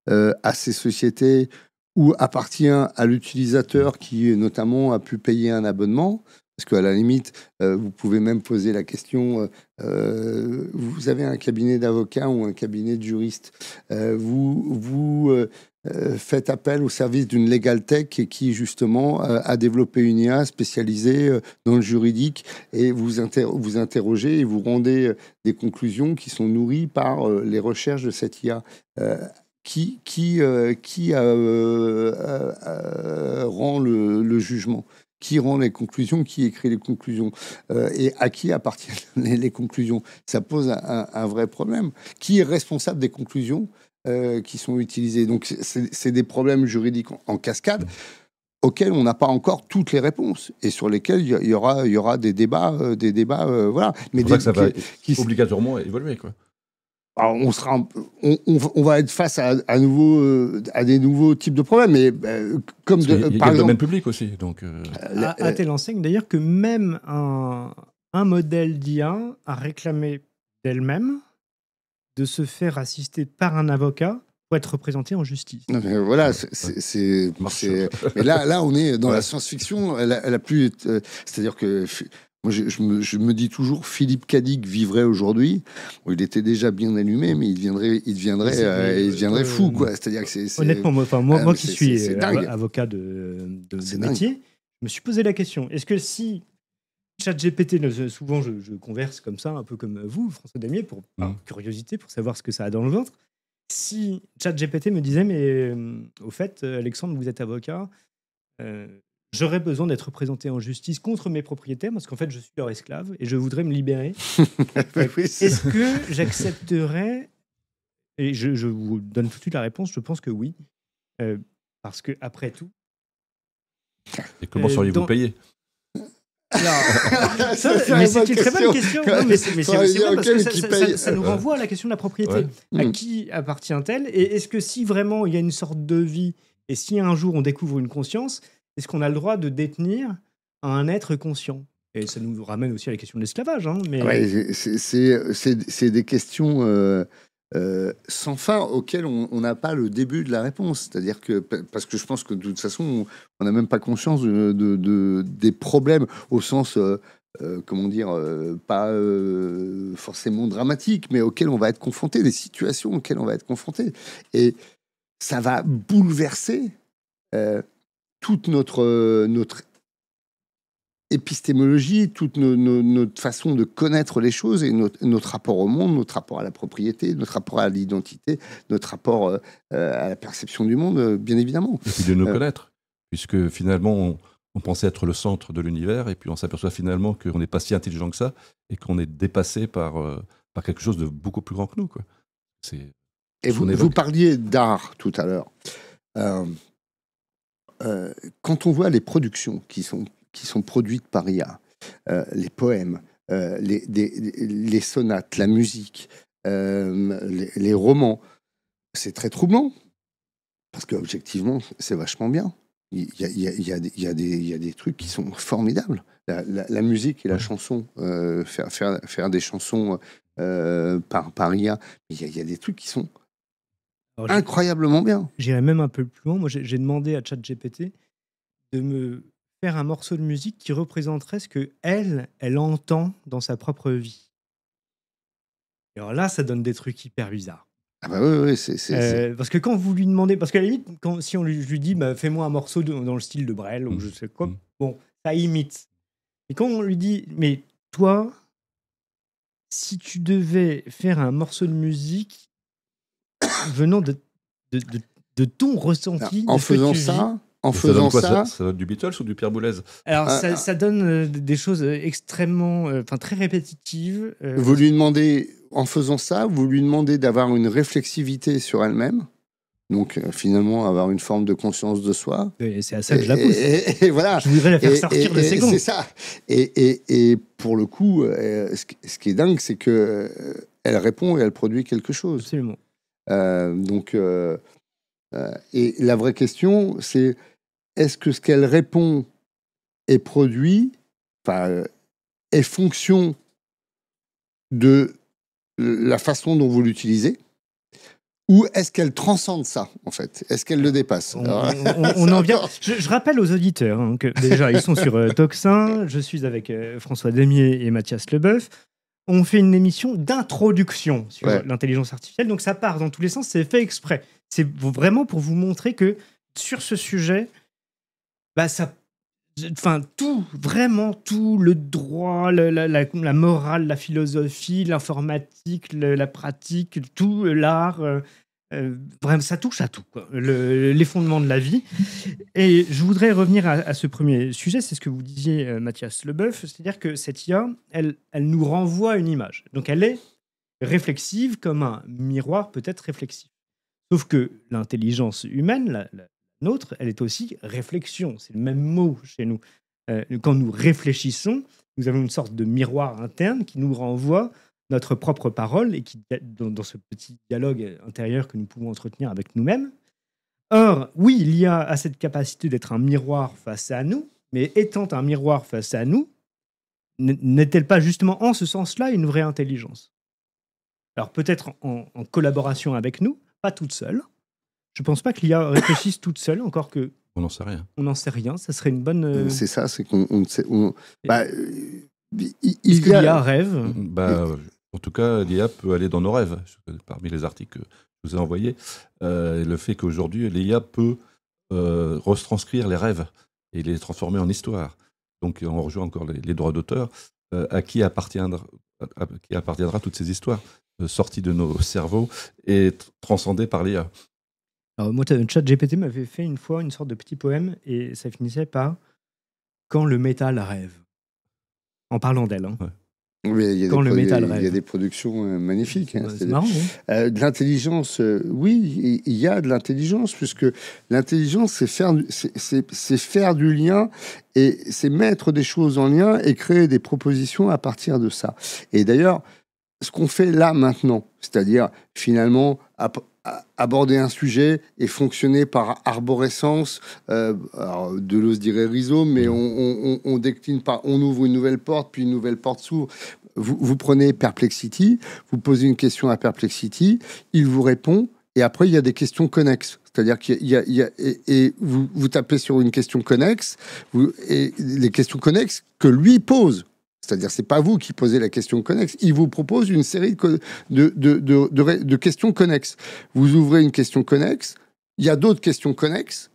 à ces sociétés ou appartient à l'utilisateur qui notamment a pu payer un abonnement ? Parce qu'à la limite, vous pouvez même poser la question, vous avez un cabinet d'avocats ou un cabinet de juristes, vous faites appel au service d'une Legal Tech qui, justement, a développé une IA spécialisée dans le juridique, et vous interrogez et vous rendez des conclusions qui sont nourries par les recherches de cette IA. Qui rend le jugement? Qui rend les conclusions? Qui écrit les conclusions? Et à qui appartiennent les conclusions? Ça pose un vrai problème. Qui est responsable des conclusions qui sont utilisées? Donc, c'est des problèmes juridiques en cascade auxquels on n'a pas encore toutes les réponses et sur lesquels il y aura des débats, voilà. Mais c'est pour ça que ça va obligatoirement évoluer, quoi. Alors, on va être face à des nouveaux types de problèmes, mais comme il y a par le exemple, domaine public aussi, donc. À telle enseigne d'ailleurs que même un modèle d'IA a réclamé d'elle-même de se faire assister par un avocat pour être représenté en justice. non, mais voilà, mais là, on est dans la Ouais. science-fiction la plus, c'est-à-dire que. Moi, je me dis toujours, Philippe Cadic vivrait aujourd'hui. Bon, il était déjà bien allumé, mais il deviendrait fou, quoi. C'est-à-dire que c'est Honnêtement, moi qui c'est- suis c'est dingue. avocat de C'est métier, je me suis posé la question, est-ce que si ChatGPT, souvent je converse comme ça, un peu comme vous, François Damier, par curiosité, pour savoir ce que ça a dans le ventre, si ChatGPT me disait, mais au fait, Alexandre, vous êtes avocat, j'aurais besoin d'être représenté en justice contre mes propriétaires parce qu'en fait, je suis leur esclave et je voudrais me libérer. Oui, Est-ce que j'accepterais? Et je vous donne tout de suite la réponse, je pense que oui. Parce que après tout... Et comment seriez-vous dans- payé? mais c'est c'est une très bonne question. Non, mais c'est vrai parce que ça nous Ouais. renvoie à la question de la propriété. Ouais. À qui appartient-elle? Et est-ce que si vraiment il y a une sorte de vie, et si un jour on découvre une conscience, est-ce qu'on a le droit de détenir un être conscient? Et ça nous ramène aussi à la question de l'esclavage. Hein, mais... Ouais, c'est des questions sans fin auxquelles on n'a pas le début de la réponse. C'est-à-dire que, parce que je pense que de toute façon, on n'a même pas conscience des problèmes au sens, comment dire, pas forcément dramatique, mais auxquels on va être confronté, des situations auxquelles on va être confronté. Et ça va bouleverser toute notre épistémologie, toute notre façon de connaître les choses et notre rapport au monde, notre rapport à la propriété, notre rapport à l'identité, notre rapport à la perception du monde, bien évidemment. Et puis de nous connaître, puisque finalement, on pensait être le centre de l'univers, et puis on s'aperçoit finalement qu'on n'est pas si intelligent que ça, et qu'on est dépassé par quelque chose de beaucoup plus grand que nous, quoi. Et vous parliez d'art tout à l'heure. Quand on voit les productions qui sont produites par IA, les poèmes, les sonates, la musique, les romans, c'est très troublant. Parce qu'objectivement, c'est vachement bien. Il y a des trucs qui sont formidables. La musique et la chanson, faire des chansons par IA, il y a des trucs qui sont incroyablement bien. J'irais même un peu plus loin. Moi, j'ai demandé à ChatGPT de me faire un morceau de musique qui représenterait ce que elle entend dans sa propre vie. Et alors là, ça donne des trucs hyper bizarres. Ah bah oui, parce que quand vous lui demandez, parce qu'à la limite, si on lui dit, bah, fais-moi un morceau dans le style de Brel ou je sais quoi, bon, ça imite. Et quand on lui dit, mais toi, si tu devais faire un morceau de musique venant de ton ressenti, en faisant ça, ça donne du Beatles ou du Pierre Boulez? Alors ça donne des choses extrêmement, très répétitives. Vous lui demandez, en faisant ça, vous lui demandez d'avoir une réflexivité sur elle-même. Donc, finalement, avoir une forme de conscience de soi. Et c'est à ça que je la pousse. Et voilà. Je voudrais la faire sortir de ses gonds. C'est ça. Et pour le coup, ce qui est dingue, c'est que elle répond et elle produit quelque chose. Absolument. Et la vraie question, c'est est-ce que ce qu'elle répond et produit est fonction de la façon dont vous l'utilisez, Ou est-ce qu'elle transcende ça, en fait? Est-ce qu'elle le dépasse? On en vient. Je rappelle aux auditeurs que déjà, ils sont sur Toxin. Je suis avec François Damier et Mathias Leboeuf. On fait une émission d'introduction sur l'intelligence artificielle. Donc, ça part dans tous les sens. C'est fait exprès. C'est vraiment pour vous montrer que sur ce sujet, vraiment tout, le droit, la morale, la philosophie, l'informatique, la pratique, tout, l'art, vraiment, ça touche à tout, quoi. Les fondements de la vie. Et je voudrais revenir à ce premier sujet, c'est ce que vous disiez, Mathias Leboeuf, c'est-à-dire que cette IA, elle nous renvoie une image. Donc elle est réflexive comme un miroir peut-être réflexif. Sauf que l'intelligence humaine, la nôtre, elle est aussi réflexion. C'est le même mot chez nous. Quand nous réfléchissons, nous avons une sorte de miroir interne qui nous renvoie notre propre parole et qui, dans ce petit dialogue intérieur que nous pouvons entretenir avec nous-mêmes. Or, oui, l'IA a cette capacité d'être un miroir face à nous, mais étant un miroir face à nous, n'est-elle pas justement en ce sens-là une vraie intelligence? Alors peut-être en collaboration avec nous, pas toute seule. Je ne pense pas que l'IA réfléchisse toute seule, encore que... On n'en sait rien. On n'en sait rien, ça serait une bonne... C'est ça, c'est qu'on ne sait... Est-ce que l'IA rêve? En tout cas, l'IA peut aller dans nos rêves. Parmi les articles que je vous ai envoyés, le fait qu'aujourd'hui, l'IA peut retranscrire les rêves et les transformer en histoire. Donc on rejoint encore les droits d'auteur. À qui appartiendra toutes ces histoires sorties de nos cerveaux et transcendées par l'IA? Alors moi, ChatGPT m'avait fait une fois une sorte de petit poème et ça finissait par « Quand le métal rêve ». En parlant d'elle. Hein. Ouais. Oui, il y a des productions magnifiques. Hein, c'est marrant. Hein. De l'intelligence, oui, il y a de l'intelligence, puisque l'intelligence, c'est faire du lien et c'est mettre des choses en lien et créer des propositions à partir de ça. Et d'ailleurs, ce qu'on fait là maintenant, c'est-à-dire finalement aborder un sujet et fonctionner par arborescence, alors Deleuze dirait rhizome, mais on décline par, on ouvre une nouvelle porte, puis une nouvelle porte s'ouvre. Vous prenez Perplexity, vous posez une question à Perplexity, il vous répond, et après il y a des questions connexes. C'est-à-dire et vous tapez sur une question connexe, et les questions connexes que lui pose. C'est-à-dire, c'est pas vous qui posez la question connexe. Il vous propose une série de questions connexes. Vous ouvrez une question connexe, il y a d'autres questions connexes,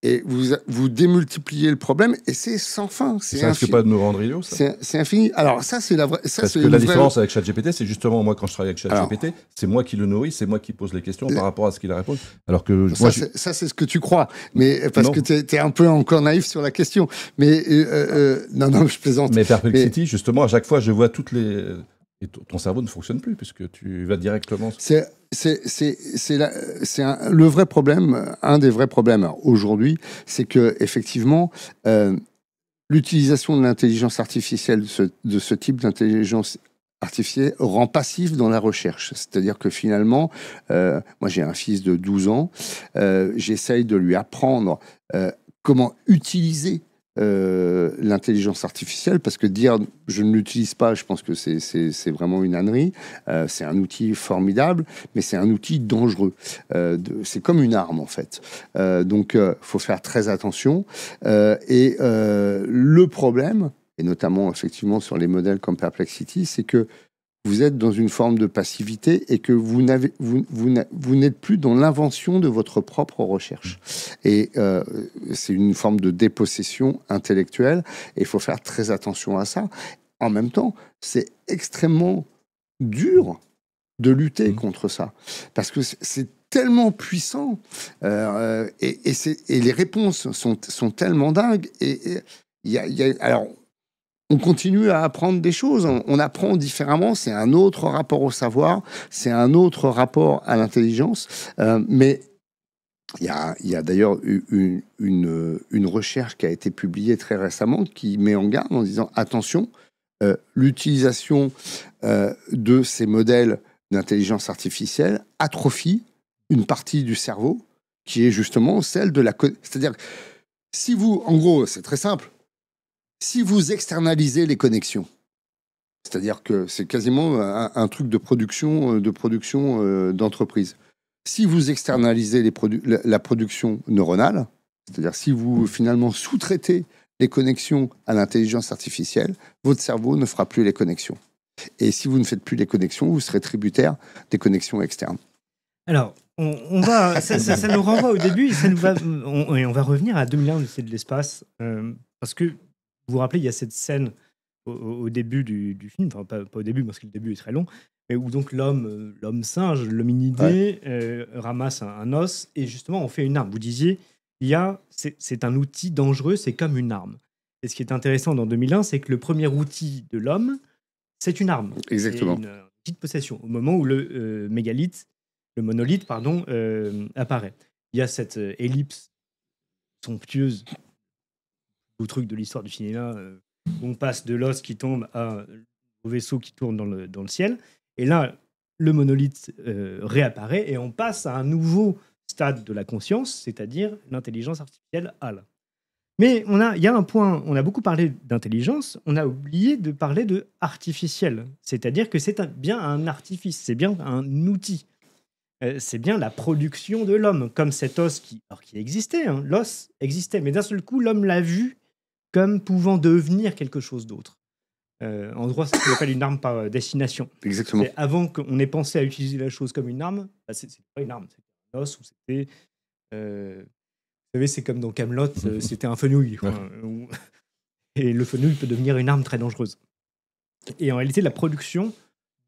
et vous démultipliez le problème, et c'est sans fin. Ça risque pas de nous rendre idiots, ça? C'est infini. Alors ça, c'est la vraie... Parce que la différence avec ChatGPT, c'est justement, moi, quand je travaille avec ChatGPT, c'est moi qui le nourris, c'est moi qui pose les questions par rapport à ce qu'il a répondu. Alors que ça, c'est ce que tu crois, mais parce que tu es un peu encore naïf sur la question. Mais non, je plaisante. Mais Perplexity, justement, à chaque fois, je vois toutes les... Et ton cerveau ne fonctionne plus, puisque tu vas directement... Le vrai problème, un des vrais problèmes aujourd'hui, c'est que effectivement, l'utilisation de l'intelligence artificielle, de ce type d'intelligence artificielle, rend passif dans la recherche. C'est-à-dire que finalement, moi j'ai un fils de 12 ans, j'essaye de lui apprendre comment utiliser l'intelligence artificielle, parce que dire je ne l'utilise pas, je pense que c'est vraiment une ânnerie. C'est un outil formidable, mais c'est un outil dangereux. C'est comme une arme en fait. Donc faut faire très attention. Et le problème, et notamment effectivement sur les modèles comme Perplexity, c'est que vous êtes dans une forme de passivité et que vous n'êtes plus dans l'invention de votre propre recherche. Et c'est une forme de dépossession intellectuelle et il faut faire très attention à ça. En même temps, c'est extrêmement dur de lutter contre ça parce que c'est tellement puissant et les réponses sont tellement dingues. Alors, on continue à apprendre des choses, on apprend différemment, c'est un autre rapport au savoir, c'est un autre rapport à l'intelligence, mais il y a d'ailleurs une recherche qui a été publiée très récemment qui met en garde en disant attention, l'utilisation de ces modèles d'intelligence artificielle atrophie une partie du cerveau qui est justement celle de la... C'est-à-dire, si vous, en gros, c'est très simple, si vous externalisez les connexions, c'est-à-dire que c'est quasiment un truc de production d'entreprise. si vous externalisez la production neuronale, c'est-à-dire si vous finalement sous-traitez les connexions à l'intelligence artificielle, votre cerveau ne fera plus les connexions. Et si vous ne faites plus les connexions, vous serez tributaire des connexions externes. Alors, on va, ça nous renvoie au début, et on va revenir à 2001, l'Odyssée de l'espace, parce que, vous vous rappelez, il y a cette scène au début du film, enfin pas au début, parce que le début est très long, mais où donc l'homme singe, l'hominidé, ramasse un os, et justement, on fait une arme. Vous disiez, c'est un outil dangereux, c'est comme une arme. Et ce qui est intéressant dans 2001, c'est que le premier outil de l'homme, c'est une arme. Exactement. C'est une petite possession. Au moment où le monolithe, apparaît. Il y a cette ellipse somptueuse au truc de l'histoire du cinéma, où on passe de l'os qui tombe au vaisseau qui tourne dans le ciel. Et là, le monolithe réapparaît et on passe à un nouveau stade de la conscience, c'est-à-dire l'intelligence artificielle HAL. Mais il y a un point, on a beaucoup parlé d'intelligence, on a oublié de parler de artificiel. C'est-à-dire que c'est bien un artifice, c'est bien un outil. C'est bien la production de l'homme, comme cet os qui existait, hein, l'os existait, mais d'un seul coup, l'homme l'a vu comme pouvant devenir quelque chose d'autre. En droit, c'est ce qu'on appelle une arme par destination. Exactement. Avant qu'on ait pensé à utiliser la chose comme une arme, c'est pas une arme, c'est un os, ou c'était... vous savez, c'est comme dans Kaamelott, c'était un fenouil. Et le fenouil peut devenir une arme très dangereuse. Et en réalité, la production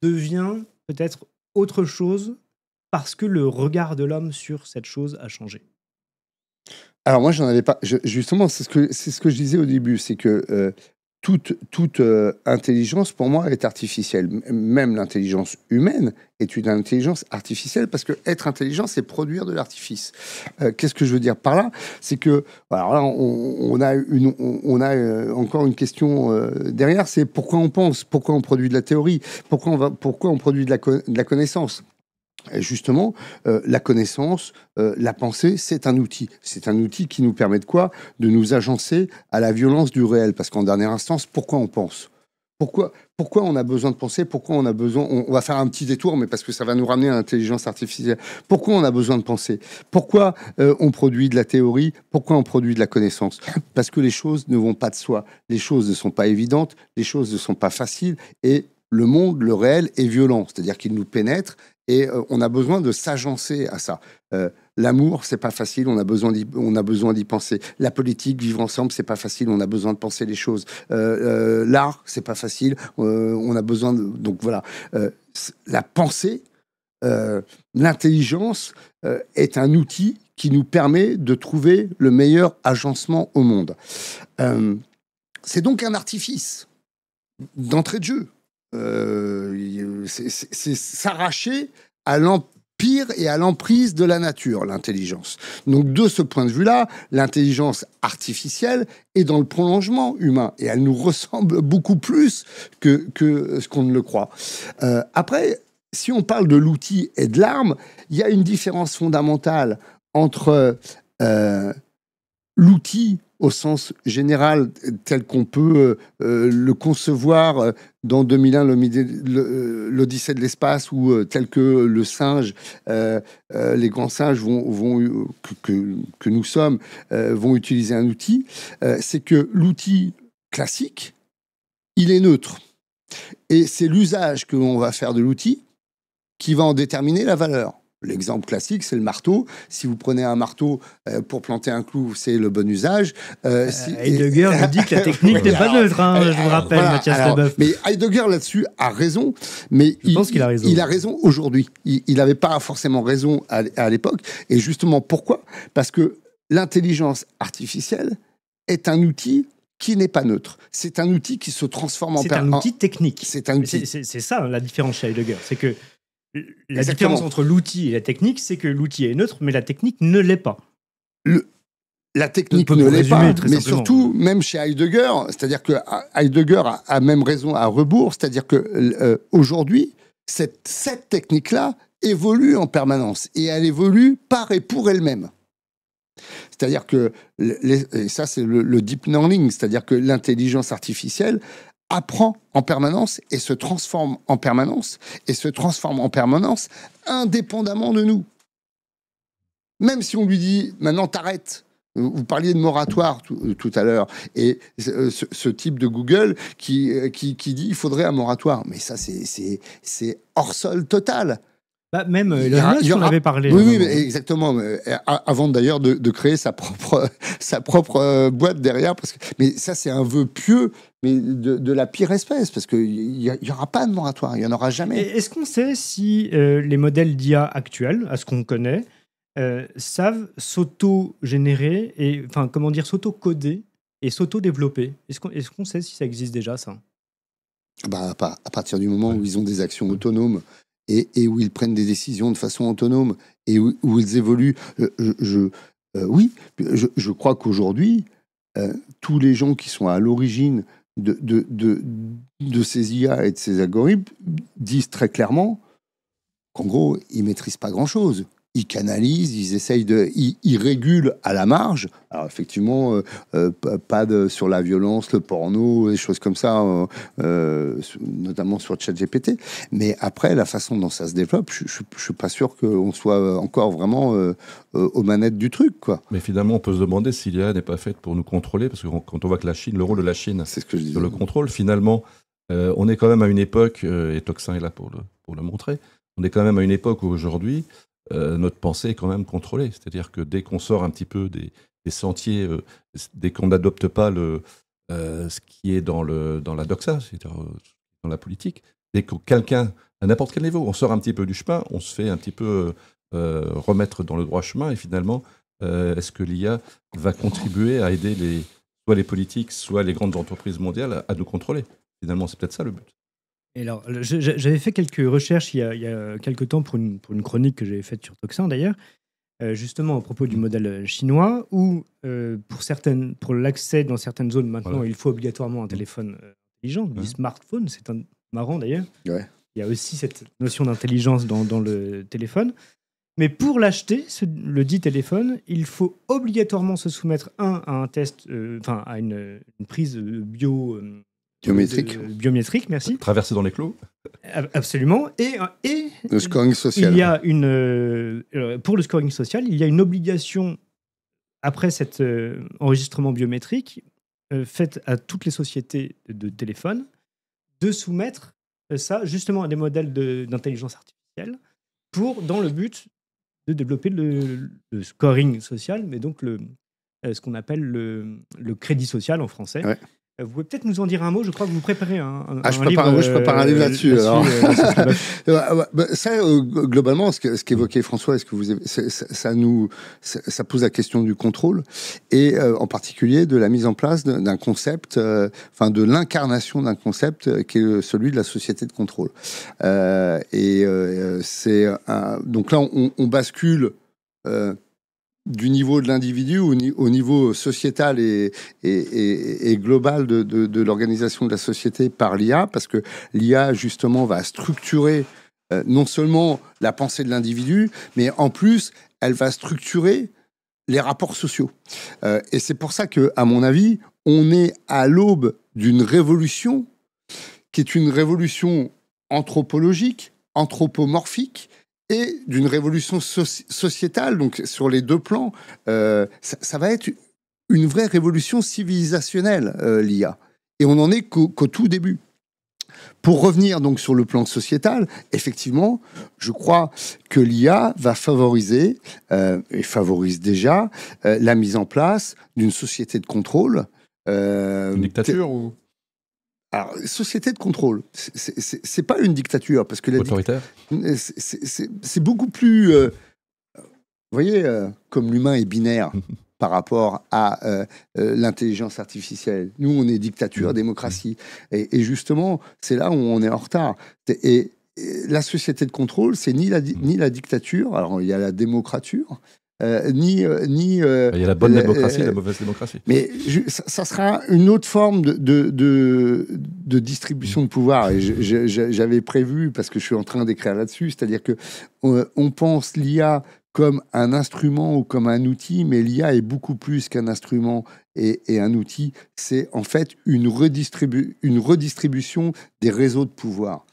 devient peut-être autre chose parce que le regard de l'homme sur cette chose a changé. Alors moi, j'en avais pas. Justement, c'est ce que je disais au début, c'est que toute intelligence, pour moi, est artificielle. Même l'intelligence humaine est une intelligence artificielle parce que être intelligent, c'est produire de l'artifice. Qu'est-ce que je veux dire par là? C'est que, alors là, on a encore une question derrière, c'est pourquoi on pense, pourquoi on produit de la théorie, pourquoi on produit de la connaissance. Et justement, la connaissance, la pensée, c'est un outil. C'est un outil qui nous permet de quoi? De nous agencer à la violence du réel. Parce qu'en dernière instance, pourquoi on pense? Pourquoi on a besoin de penser? Pourquoi on a besoin... On va faire un petit détour, mais parce que ça va nous ramener à l'intelligence artificielle. Pourquoi on a besoin de penser? Pourquoi on produit de la théorie? Pourquoi on produit de la connaissance? Parce que les choses ne vont pas de soi. Les choses ne sont pas évidentes, les choses ne sont pas faciles, et le monde, le réel, est violent. C'est-à-dire qu'il nous pénètre, et on a besoin de s'agencer à ça. L'amour, c'est pas facile, on a besoin d'y penser. La politique, vivre ensemble, c'est pas facile, on a besoin de penser les choses. L'art, c'est pas facile, on a besoin de... Donc voilà, la pensée, l'intelligence est un outil qui nous permet de trouver le meilleur agencement au monde. C'est donc un artifice d'entrée de jeu. C'est s'arracher à l'empire et à l'emprise de la nature, l'intelligence. Donc, de ce point de vue-là, l'intelligence artificielle est dans le prolongement humain et elle nous ressemble beaucoup plus que ce qu'on ne le croit. Après, si on parle de l'outil et de l'arme, il y a une différence fondamentale entre l'outil au sens général, tel qu'on peut le concevoir dans 2001, l'Odyssée de l'espace, ou tel que le singe, les grands singes que nous sommes, vont utiliser un outil, c'est que l'outil classique, il est neutre. Et c'est l'usage que l'on va faire de l'outil qui va en déterminer la valeur. L'exemple classique, c'est le marteau. Si vous prenez un marteau pour planter un clou, c'est le bon usage. Heidegger nous dit que la technique n'est pas neutre, hein, je vous rappelle, voilà, Mathias Leboeuf. Mais Heidegger, là-dessus, a raison. Mais je pense qu'il a raison. Il a raison aujourd'hui. Il n'avait pas forcément raison à l'époque. Et justement, pourquoi? Parce que l'intelligence artificielle est un outil qui n'est pas neutre. C'est un outil qui se transforme en... C'est un outil technique. C'est un outil. C'est ça, la différence chez Heidegger. C'est que la différence entre l'outil et la technique, c'est que l'outil est neutre, mais la technique ne l'est pas. La technique ne l'est pas, mais surtout, même chez Heidegger, c'est-à-dire que Heidegger a même raison à rebours, c'est-à-dire que aujourd'hui, cette technique-là évolue en permanence, et elle évolue par et pour elle-même. C'est-à-dire que, et ça c'est le deep learning, c'est-à-dire que l'intelligence artificielle apprend en permanence et se transforme en permanence, indépendamment de nous. Même si on lui dit maintenant t'arrêtes. Vous parliez de moratoire tout à l'heure, et ce type de Google qui dit il faudrait un moratoire, mais ça c'est hors sol total. Bah, même Elon Musk, on avait parlé. Oui, mais exactement. Avant d'ailleurs de créer sa propre boîte derrière, mais ça c'est un vœu pieux, mais de la pire espèce, parce qu'il y aura pas de moratoire, il y en aura jamais. Et est-ce qu'on sait si les modèles d'IA actuels, à ce qu'on connaît, savent s'auto-générer et, enfin, comment dire, s'auto-coder et s'auto-développer? Est-ce qu'on sait si ça existe déjà, ça? Bah, à partir du moment où ils ont des actions autonomes et où ils prennent des décisions de façon autonome et où ils évoluent, oui, je crois qu'aujourd'hui, tous les gens qui sont à l'origine de ces IA et de ces algorithmes disent très clairement qu'en gros, ils maîtrisent pas grand-chose. Ils canalisent, ils essayent ils régulent à la marge. Alors effectivement, pas sur la violence, le porno, des choses comme ça, notamment sur ChatGPT. Mais après, la façon dont ça se développe, je suis pas sûr qu'on soit encore vraiment aux manettes du truc, quoi. Mais finalement, on peut se demander si l'IA n'est pas faite pour nous contrôler, parce que quand on voit que le rôle de la Chine, c'est ce que je disais, sur le contrôle, finalement, on est quand même à une époque, et Toxin est là pour le montrer, on est quand même à une époque où aujourd'hui, notre pensée est quand même contrôlée. C'est-à-dire que dès qu'on sort un petit peu des sentiers, dès qu'on n'adopte pas ce qui est dans la doxa, c'est-à-dire dans la politique, dès que quelqu'un, à n'importe quel niveau, on sort un petit peu du chemin, on se fait un petit peu remettre dans le droit chemin, et finalement, est-ce que l'IA va contribuer à aider soit les politiques, soit les grandes entreprises mondiales à nous contrôler? Finalement, c'est peut-être ça le but. Et alors, j'avais fait quelques recherches il y a quelques temps pour une chronique que j'avais faite sur Toxin d'ailleurs, justement à propos du modèle chinois, où pour l'accès dans certaines zones maintenant, voilà, il faut obligatoirement un téléphone intelligent, du smartphone, c'est marrant d'ailleurs. Ouais. Il y a aussi cette notion d'intelligence dans le téléphone. Mais pour l'acheter, le dit téléphone, il faut obligatoirement se soumettre à un test, à une prise biométrique, merci. Traverser dans les clos. Absolument. Et le scoring social. Il y a pour le scoring social, il y a une obligation, après cet enregistrement biométrique, faite à toutes les sociétés de téléphone, de soumettre ça justement à des modèles d'intelligence artificielle dans le but de développer le scoring social, mais donc ce qu'on appelle le crédit social en français. Ouais. Vous pouvez peut-être nous en dire un mot. Je crois que vous préparez un livre. Je prépare un livre là-dessus. Globalement, ce qu'évoquait François, ça pose la question du contrôle et en particulier de la mise en place d'un concept, de l'incarnation d'un concept qui est celui de la société de contrôle. Donc là, on bascule. Du niveau de l'individu au niveau sociétal et global de l'organisation de la société par l'IA, parce que l'IA, justement, va structurer non seulement la pensée de l'individu, mais en plus, elle va structurer les rapports sociaux. Et c'est pour ça que, à mon avis, on est à l'aube d'une révolution qui est une révolution anthropologique, anthropomorphique, et d'une révolution sociétale, donc sur les deux plans. Ça va être une vraie révolution civilisationnelle, l'IA. Et on n'en est qu'au tout début. Pour revenir donc sur le plan sociétal, effectivement, je crois que l'IA va favoriser, et favorise déjà, la mise en place d'une société de contrôle. Une dictature ou... Alors, société de contrôle, c'est pas une dictature, parce que autoritaire. C'est beaucoup plus, vous voyez, comme l'humain est binaire par rapport à l'intelligence artificielle. Nous, on est dictature, démocratie, et justement, c'est là où on est en retard. Et la société de contrôle, c'est ni la dictature. Alors, il y a la démocrature. Il y a la bonne démocratie et la mauvaise démocratie. Mais ça sera une autre forme de distribution de pouvoir. Et j'avais prévu, parce que je suis en train d'écrire là-dessus, c'est-à-dire que on pense l'IA comme un instrument ou comme un outil, mais l'IA est beaucoup plus qu'un instrument et un outil. C'est en fait une redistribution des réseaux de pouvoir.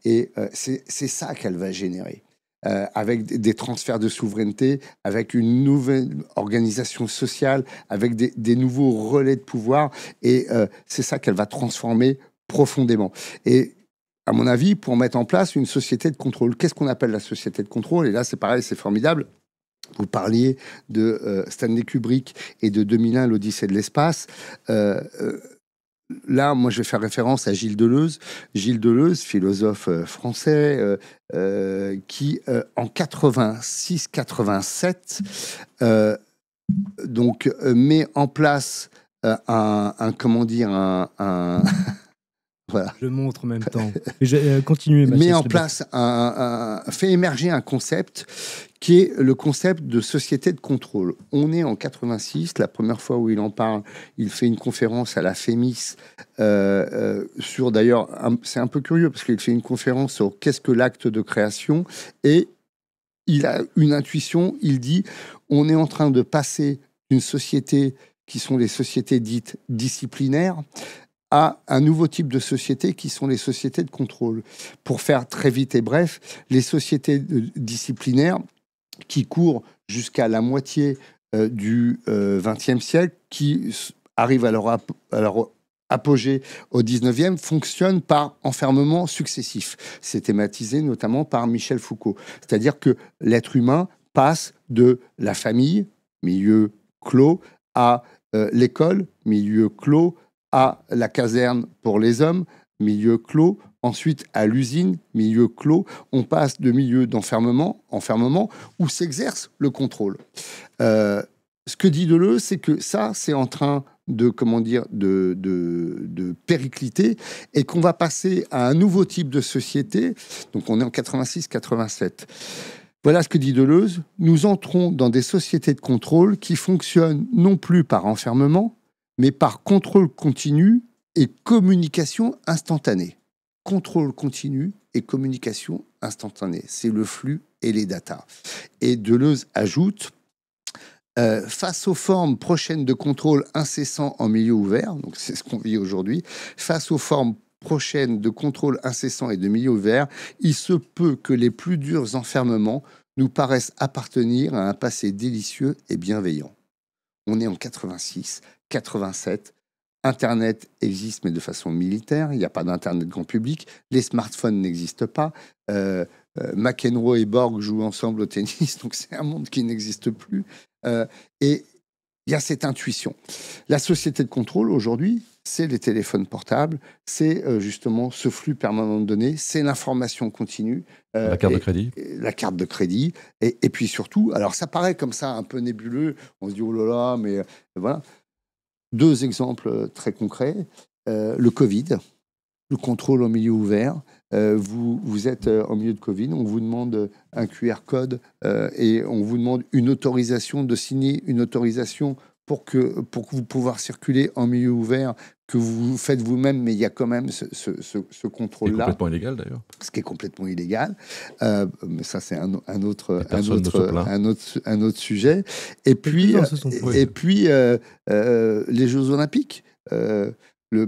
Et c'est ça qu'elle va générer. avec des transferts de souveraineté, avec une nouvelle organisation sociale, avec des nouveaux relais de pouvoir. Et c'est ça qu'elle va transformer profondément. Et à mon avis, pour mettre en place une société de contrôle. Qu'est-ce qu'on appelle la société de contrôle? Et là, c'est pareil, c'est formidable. Vous parliez de Stanley Kubrick et de 2001, l'Odyssée de l'espace. Là, moi, je vais faire référence à Gilles Deleuze. Gilles Deleuze, philosophe français, qui, en 86-87, met en place comment dire, voilà. Je montre en même temps. Continuez. Met en place, fait émerger un concept qui est le concept de société de contrôle. On est en 86, la première fois où il en parle, il fait une conférence à la FEMIS sur, d'ailleurs, c'est un peu curieux parce qu'il fait une conférence sur qu'est-ce que l'acte de création, et il a une intuition, il dit, on est en train de passer d'une société qui sont les sociétés dites disciplinaires à un nouveau type de société qui sont les sociétés de contrôle. Pour faire très vite et bref, les sociétés disciplinaires qui courent jusqu'à la moitié du XXe siècle, qui arrivent à leur apogée au XIXe, fonctionnent par enfermement successif. C'est thématisé notamment par Michel Foucault. C'est-à-dire que l'être humain passe de la famille, milieu clos, à l'école, milieu clos, à la caserne pour les hommes, milieu clos, ensuite à l'usine, milieu clos. On passe de milieu d'enfermement, où s'exerce le contrôle. Ce que dit Deleuze, c'est que ça, c'est en train de, de péricliter, et qu'on va passer à un nouveau type de société. Donc on est en 86-87. Voilà ce que dit Deleuze. Nous entrons dans des sociétés de contrôle qui fonctionnent non plus par enfermement, mais par contrôle continu et communication instantanée. Contrôle continu et communication instantanée. C'est le flux et les datas. Et Deleuze ajoute, face aux formes prochaines de contrôle incessant en milieu ouvert, donc c'est ce qu'on vit aujourd'hui, face aux formes prochaines de contrôle incessant et de milieu ouvert, il se peut que les plus durs enfermements nous paraissent appartenir à un passé délicieux et bienveillant. On est en 86, 87, Internet existe, mais de façon militaire. Il n'y a pas d'Internet grand public. Les smartphones n'existent pas. McEnroe et Borg jouent ensemble au tennis, donc c'est un monde qui n'existe plus. Et il y a cette intuition. La société de contrôle, aujourd'hui, c'est les téléphones portables, c'est justement ce flux permanent de données, c'est l'information continue. La carte de crédit. La carte de crédit. Et puis surtout, alors ça paraît comme ça un peu nébuleux, on se dit, oh là là, mais voilà. Deux exemples très concrets. Le Covid, le contrôle en milieu ouvert. Vous êtes en milieu de Covid, on vous demande un QR code et on vous demande une autorisation, de signer une autorisation pour que vous pouvoir circuler en milieu ouvert, que vous faites vous-même, mais il y a quand même ce contrôle-là. C'est complètement illégal, d'ailleurs. Ce qui est complètement illégal. Mais ça, c'est un autre sujet. Et puis, les Jeux Olympiques.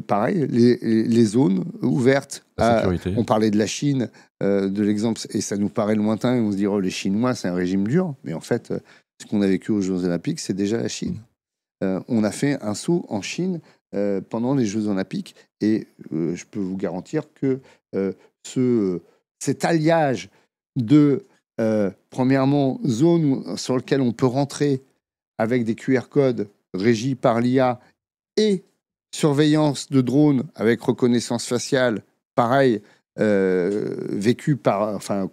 Pareil, les zones ouvertes. On parlait de la Chine, de l'exemple, et ça nous paraît lointain, et on se dit, oh, les Chinois, c'est un régime dur. Mais en fait, ce qu'on a vécu aux Jeux Olympiques, c'est déjà la Chine. On a fait un saut en Chine pendant les Jeux Olympiques, et je peux vous garantir que cet alliage de, premièrement, zones sur lesquelles on peut rentrer avec des QR codes régis par l'IA et surveillance de drones avec reconnaissance faciale, pareil,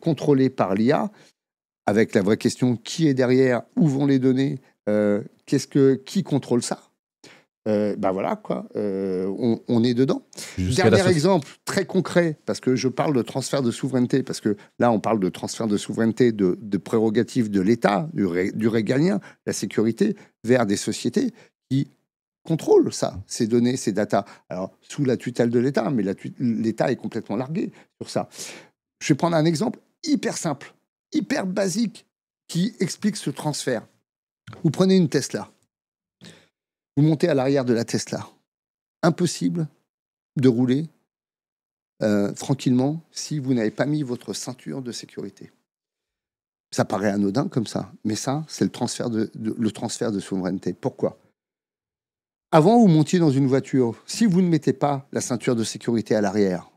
contrôlé par l'IA, avec la vraie question, qui est derrière, où vont les données, qui contrôle ça? Voilà, quoi. On est dedans. Dernier exemple très concret, parce que je parle de transfert de souveraineté, parce que là, on parle de transfert de souveraineté de prérogatives de l'État, du régalien, la sécurité, vers des sociétés qui contrôlent ça, ces données, ces datas. Alors, sous la tutelle de l'État, mais l'État est complètement largué sur ça. Je vais prendre un exemple hyper simple, hyper basique, qui explique ce transfert. Vous prenez une Tesla. Vous montez à l'arrière de la Tesla. Impossible de rouler tranquillement si vous n'avez pas mis votre ceinture de sécurité. Ça paraît anodin comme ça, mais ça, c'est le transfert de souveraineté. Pourquoi ? Avant, vous montiez dans une voiture. Si vous ne mettez pas la ceinture de sécurité à l'arrière,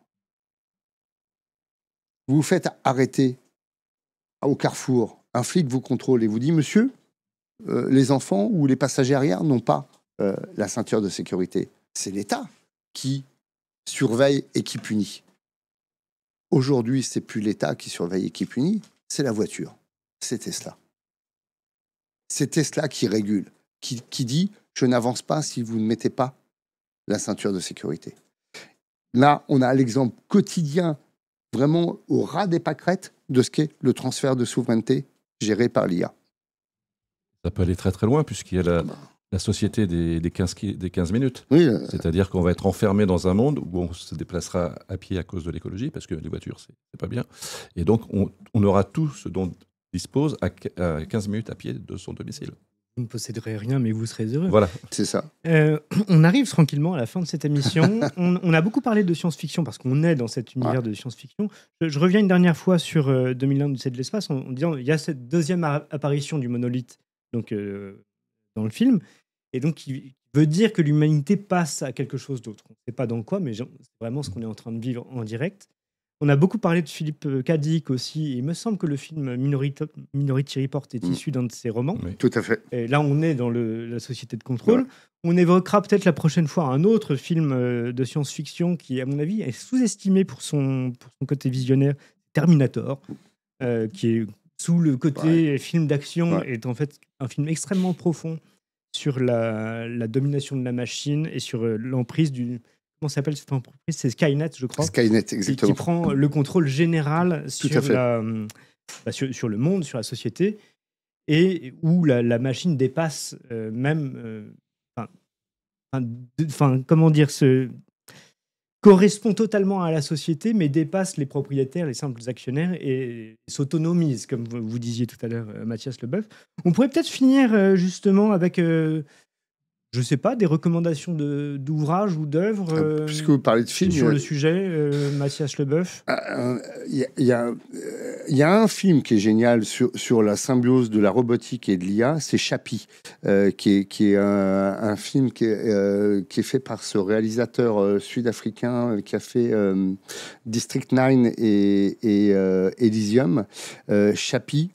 vous vous faites arrêter au carrefour. Un flic vous contrôle et vous dit « Monsieur, les enfants ou les passagers arrière n'ont pas la ceinture de sécurité. » C'est l'État qui surveille et qui punit. Aujourd'hui, c'est plus l'État qui surveille et qui punit, c'est la voiture. C'est Tesla. C'est Tesla qui régule, qui dit « Je n'avance pas si vous ne mettez pas la ceinture de sécurité. » Là, on a l'exemple quotidien, vraiment au ras des pâquerettes, de ce qu'est le transfert de souveraineté géré par l'IA. Ça peut aller très très loin, puisqu'il y a la société des 15 minutes. Oui, C'est-à-dire qu'on va être enfermé dans un monde où on se déplacera à pied à cause de l'écologie, parce que les voitures, c'est pas bien. Et donc, on aura tout ce dont dispose à 15 minutes à pied de son domicile. Vous ne posséderez rien, mais vous serez heureux. Voilà. c'est ça. On arrive tranquillement à la fin de cette émission. On a beaucoup parlé de science-fiction parce qu'on est dans cet univers de science-fiction. Je reviens une dernière fois sur 2001 l'Odyssée de l'espace en disant il y a cette deuxième apparition du monolithe donc, dans le film. Et donc, qui veut dire que l'humanité passe à quelque chose d'autre. On ne sait pas dans quoi, mais c'est vraiment ce qu'on est en train de vivre en direct. On a beaucoup parlé de Philippe K. Dick aussi. Et il me semble que le film Minority Report est issu d'un de ses romans. Oui. Tout à fait. Et là, on est dans la société de contrôle. Ouais. On évoquera peut-être la prochaine fois un autre film de science-fiction qui, à mon avis, est sous-estimé pour son côté visionnaire, Terminator, qui est sous le côté film d'action, est en fait un film extrêmement profond sur la domination de la machine et sur l'emprise du... Comment s'appelle cette entreprise ? C'est Skynet, je crois. Skynet, exactement. Qui prend le contrôle général sur le monde, sur la société, et où la machine dépasse comment dire, correspond totalement à la société, mais dépasse les propriétaires, les simples actionnaires, et s'autonomise, comme vous disiez tout à l'heure, Mathias Leboeuf. On pourrait peut-être finir justement avec... je sais pas, des recommandations d'ouvrages ou d'œuvres Puisque vous parlez de films... sur le sujet, Mathias Leboeuf. Il y a un film qui est génial sur la symbiose de la robotique et de l'IA, c'est Chappie, qui est un film qui est fait par ce réalisateur sud-africain qui a fait District 9 et Elysium. Chappie,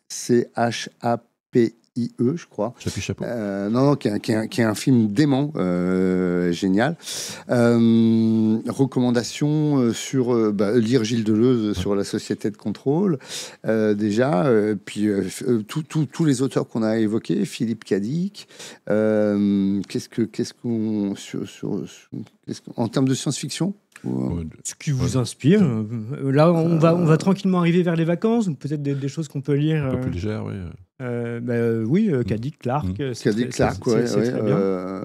C-H-A-P-I, je crois. Chapeau. Qui est un film dément, génial. Recommandation sur lire Gilles Deleuze sur la société de contrôle, déjà. Puis tous les auteurs qu'on a évoqués, Philippe K. Dick. En termes de science-fiction. Ce qui vous inspire. Là, on va tranquillement arriver vers les vacances, ou peut-être des choses qu'on peut lire. Un peu plus légère, oui. Oui, K.D. Clark. K.D. Clark, c'est très bien.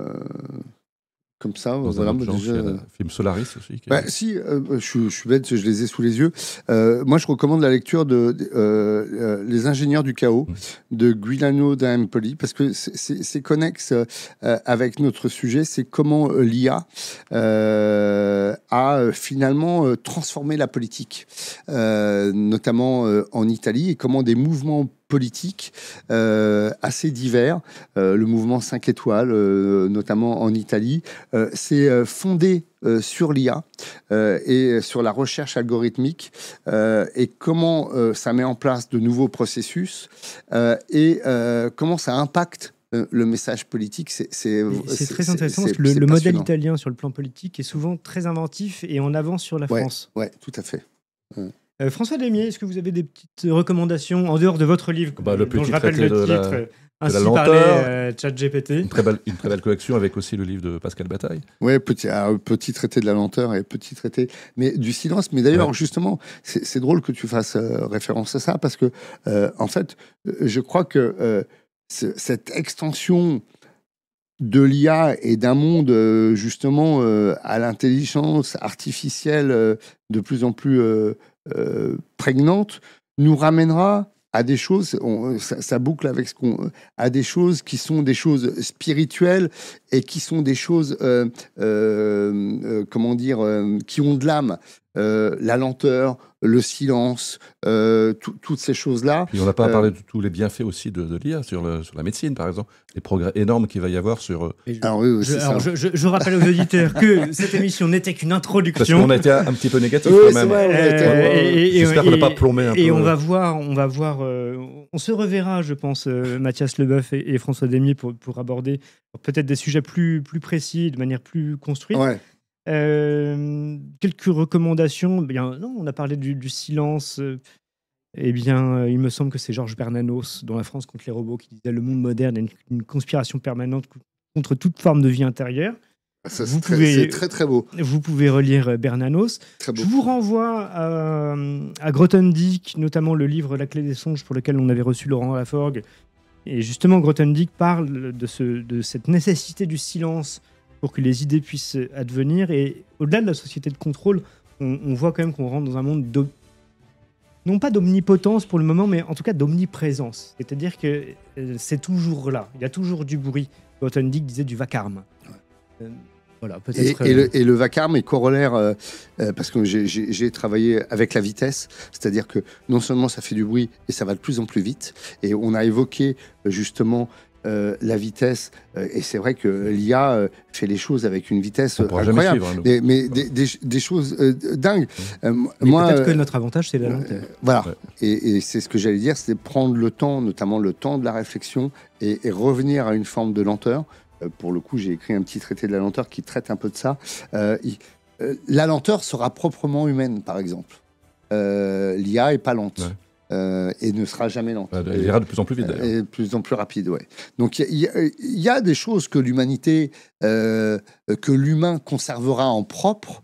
Comme ça, Dans voilà. un autre genre, il y a le film Solaris aussi. Je suis bête, je les ai sous les yeux. Moi, je recommande la lecture de Les ingénieurs du chaos de Guiliano da Empoli, parce que c'est connexe avec notre sujet. C'est comment l'IA a finalement transformé la politique, notamment en Italie, et comment des mouvements politiques assez divers, le mouvement 5 étoiles, notamment en Italie, c'est fondé sur l'IA et sur la recherche algorithmique et comment ça met en place de nouveaux processus et comment ça impacte le message politique. C'est très intéressant parce que le modèle italien sur le plan politique est souvent très inventif et en avance sur la France. Oui, tout à fait. François Demier, est-ce que vous avez des petites recommandations en dehors de votre livre dont je rappelle le titre Ainsi parlait ChatGPT. Une très belle collection avec aussi le livre de Pascal Bataille. Oui, petit traité de la lenteur et petit traité du silence. Mais d'ailleurs, justement, c'est drôle que tu fasses référence à ça parce que, en fait, je crois que cette extension de l'IA et d'un monde, justement, à l'intelligence artificielle de plus en plus prégnante, nous ramènera à des choses, ça boucle avec à des choses qui sont des choses spirituelles et qui sont des choses, qui ont de l'âme. la lenteur, le silence, toutes ces choses-là. Puis on n'a pas parlé de tous les bienfaits aussi de l'IA sur la médecine, par exemple. Les progrès énormes qu'il va y avoir sur... Je rappelle aux auditeurs que cette émission n'était qu'une introduction. Parce qu'on a été un petit peu négatif quand même. J'espère qu'on n'a pas plombé un peu. Et on va voir, on se reverra, je pense, Mathias Leboeuf et François Demier pour aborder peut-être des sujets plus précis, de manière plus construite. Ouais. Quelques recommandations. Bien, non, on a parlé du silence. Il me semble que c'est Georges Bernanos dans La France contre les robots qui disait le monde moderne est une conspiration permanente contre toute forme de vie intérieure. Ça, c'est très très beau. Vous pouvez relire Bernanos. Très beau. Je vous renvoie à Grothendieck, notamment le livre La clé des songes pour lequel on avait reçu Laurent Laforgue. Et justement, Grothendieck parle de cette nécessité du silence pour que les idées puissent advenir. Et au-delà de la société de contrôle, on voit quand même qu'on rentre dans un monde non pas d'omnipotence pour le moment, mais en tout cas d'omniprésence. C'est-à-dire que c'est toujours là. Il y a toujours du bruit. Grothendieck disait du vacarme. Ouais. Voilà, peut-être. Et le vacarme est corollaire, parce que j'ai travaillé avec la vitesse, c'est-à-dire que non seulement ça fait du bruit, et ça va de plus en plus vite. Et on a évoqué justement la vitesse, et c'est vrai que l'IA fait les choses avec une vitesse incroyable, suivre, mais des choses dingues. Peut-être que notre avantage, c'est la lenteur. Voilà, ouais. Et c'est ce que j'allais dire, c'est prendre le temps, notamment le temps de la réflexion, et revenir à une forme de lenteur. Pour le coup, j'ai écrit un petit traité de la lenteur qui traite un peu de ça. La lenteur sera proprement humaine, par exemple. L'IA est pas lente. Ouais. Et ne sera jamais lente. Elle ira de plus en plus vite, d'ailleurs. Et de plus en plus rapide, ouais. Donc, il y a des choses que l'humanité, que l'humain conservera en propre,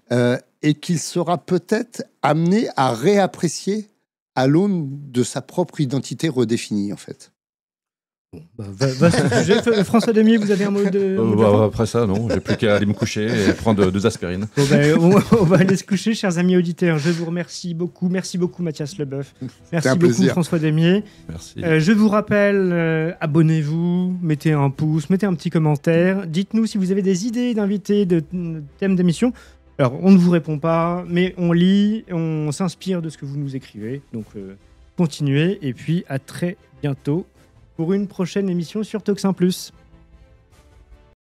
et qu'il sera peut-être amené à réapprécier à l'aune de sa propre identité redéfinie, en fait. Bon, François Demier, vous avez un mot de... Après ça, non, j'ai plus qu'à aller me coucher et prendre 2 aspirines. On va aller se coucher, chers amis auditeurs. Je vous remercie beaucoup. Merci beaucoup, Mathias Leboeuf. Merci beaucoup, François Demier. Merci. Je vous rappelle, abonnez-vous, mettez un pouce, mettez un petit commentaire. Dites-nous si vous avez des idées d'invités, de thèmes d'émission. Alors, on ne vous répond pas, mais on lit, on s'inspire de ce que vous nous écrivez. Donc, continuez. Et puis, à très bientôt pour une prochaine émission sur Toxin Plus.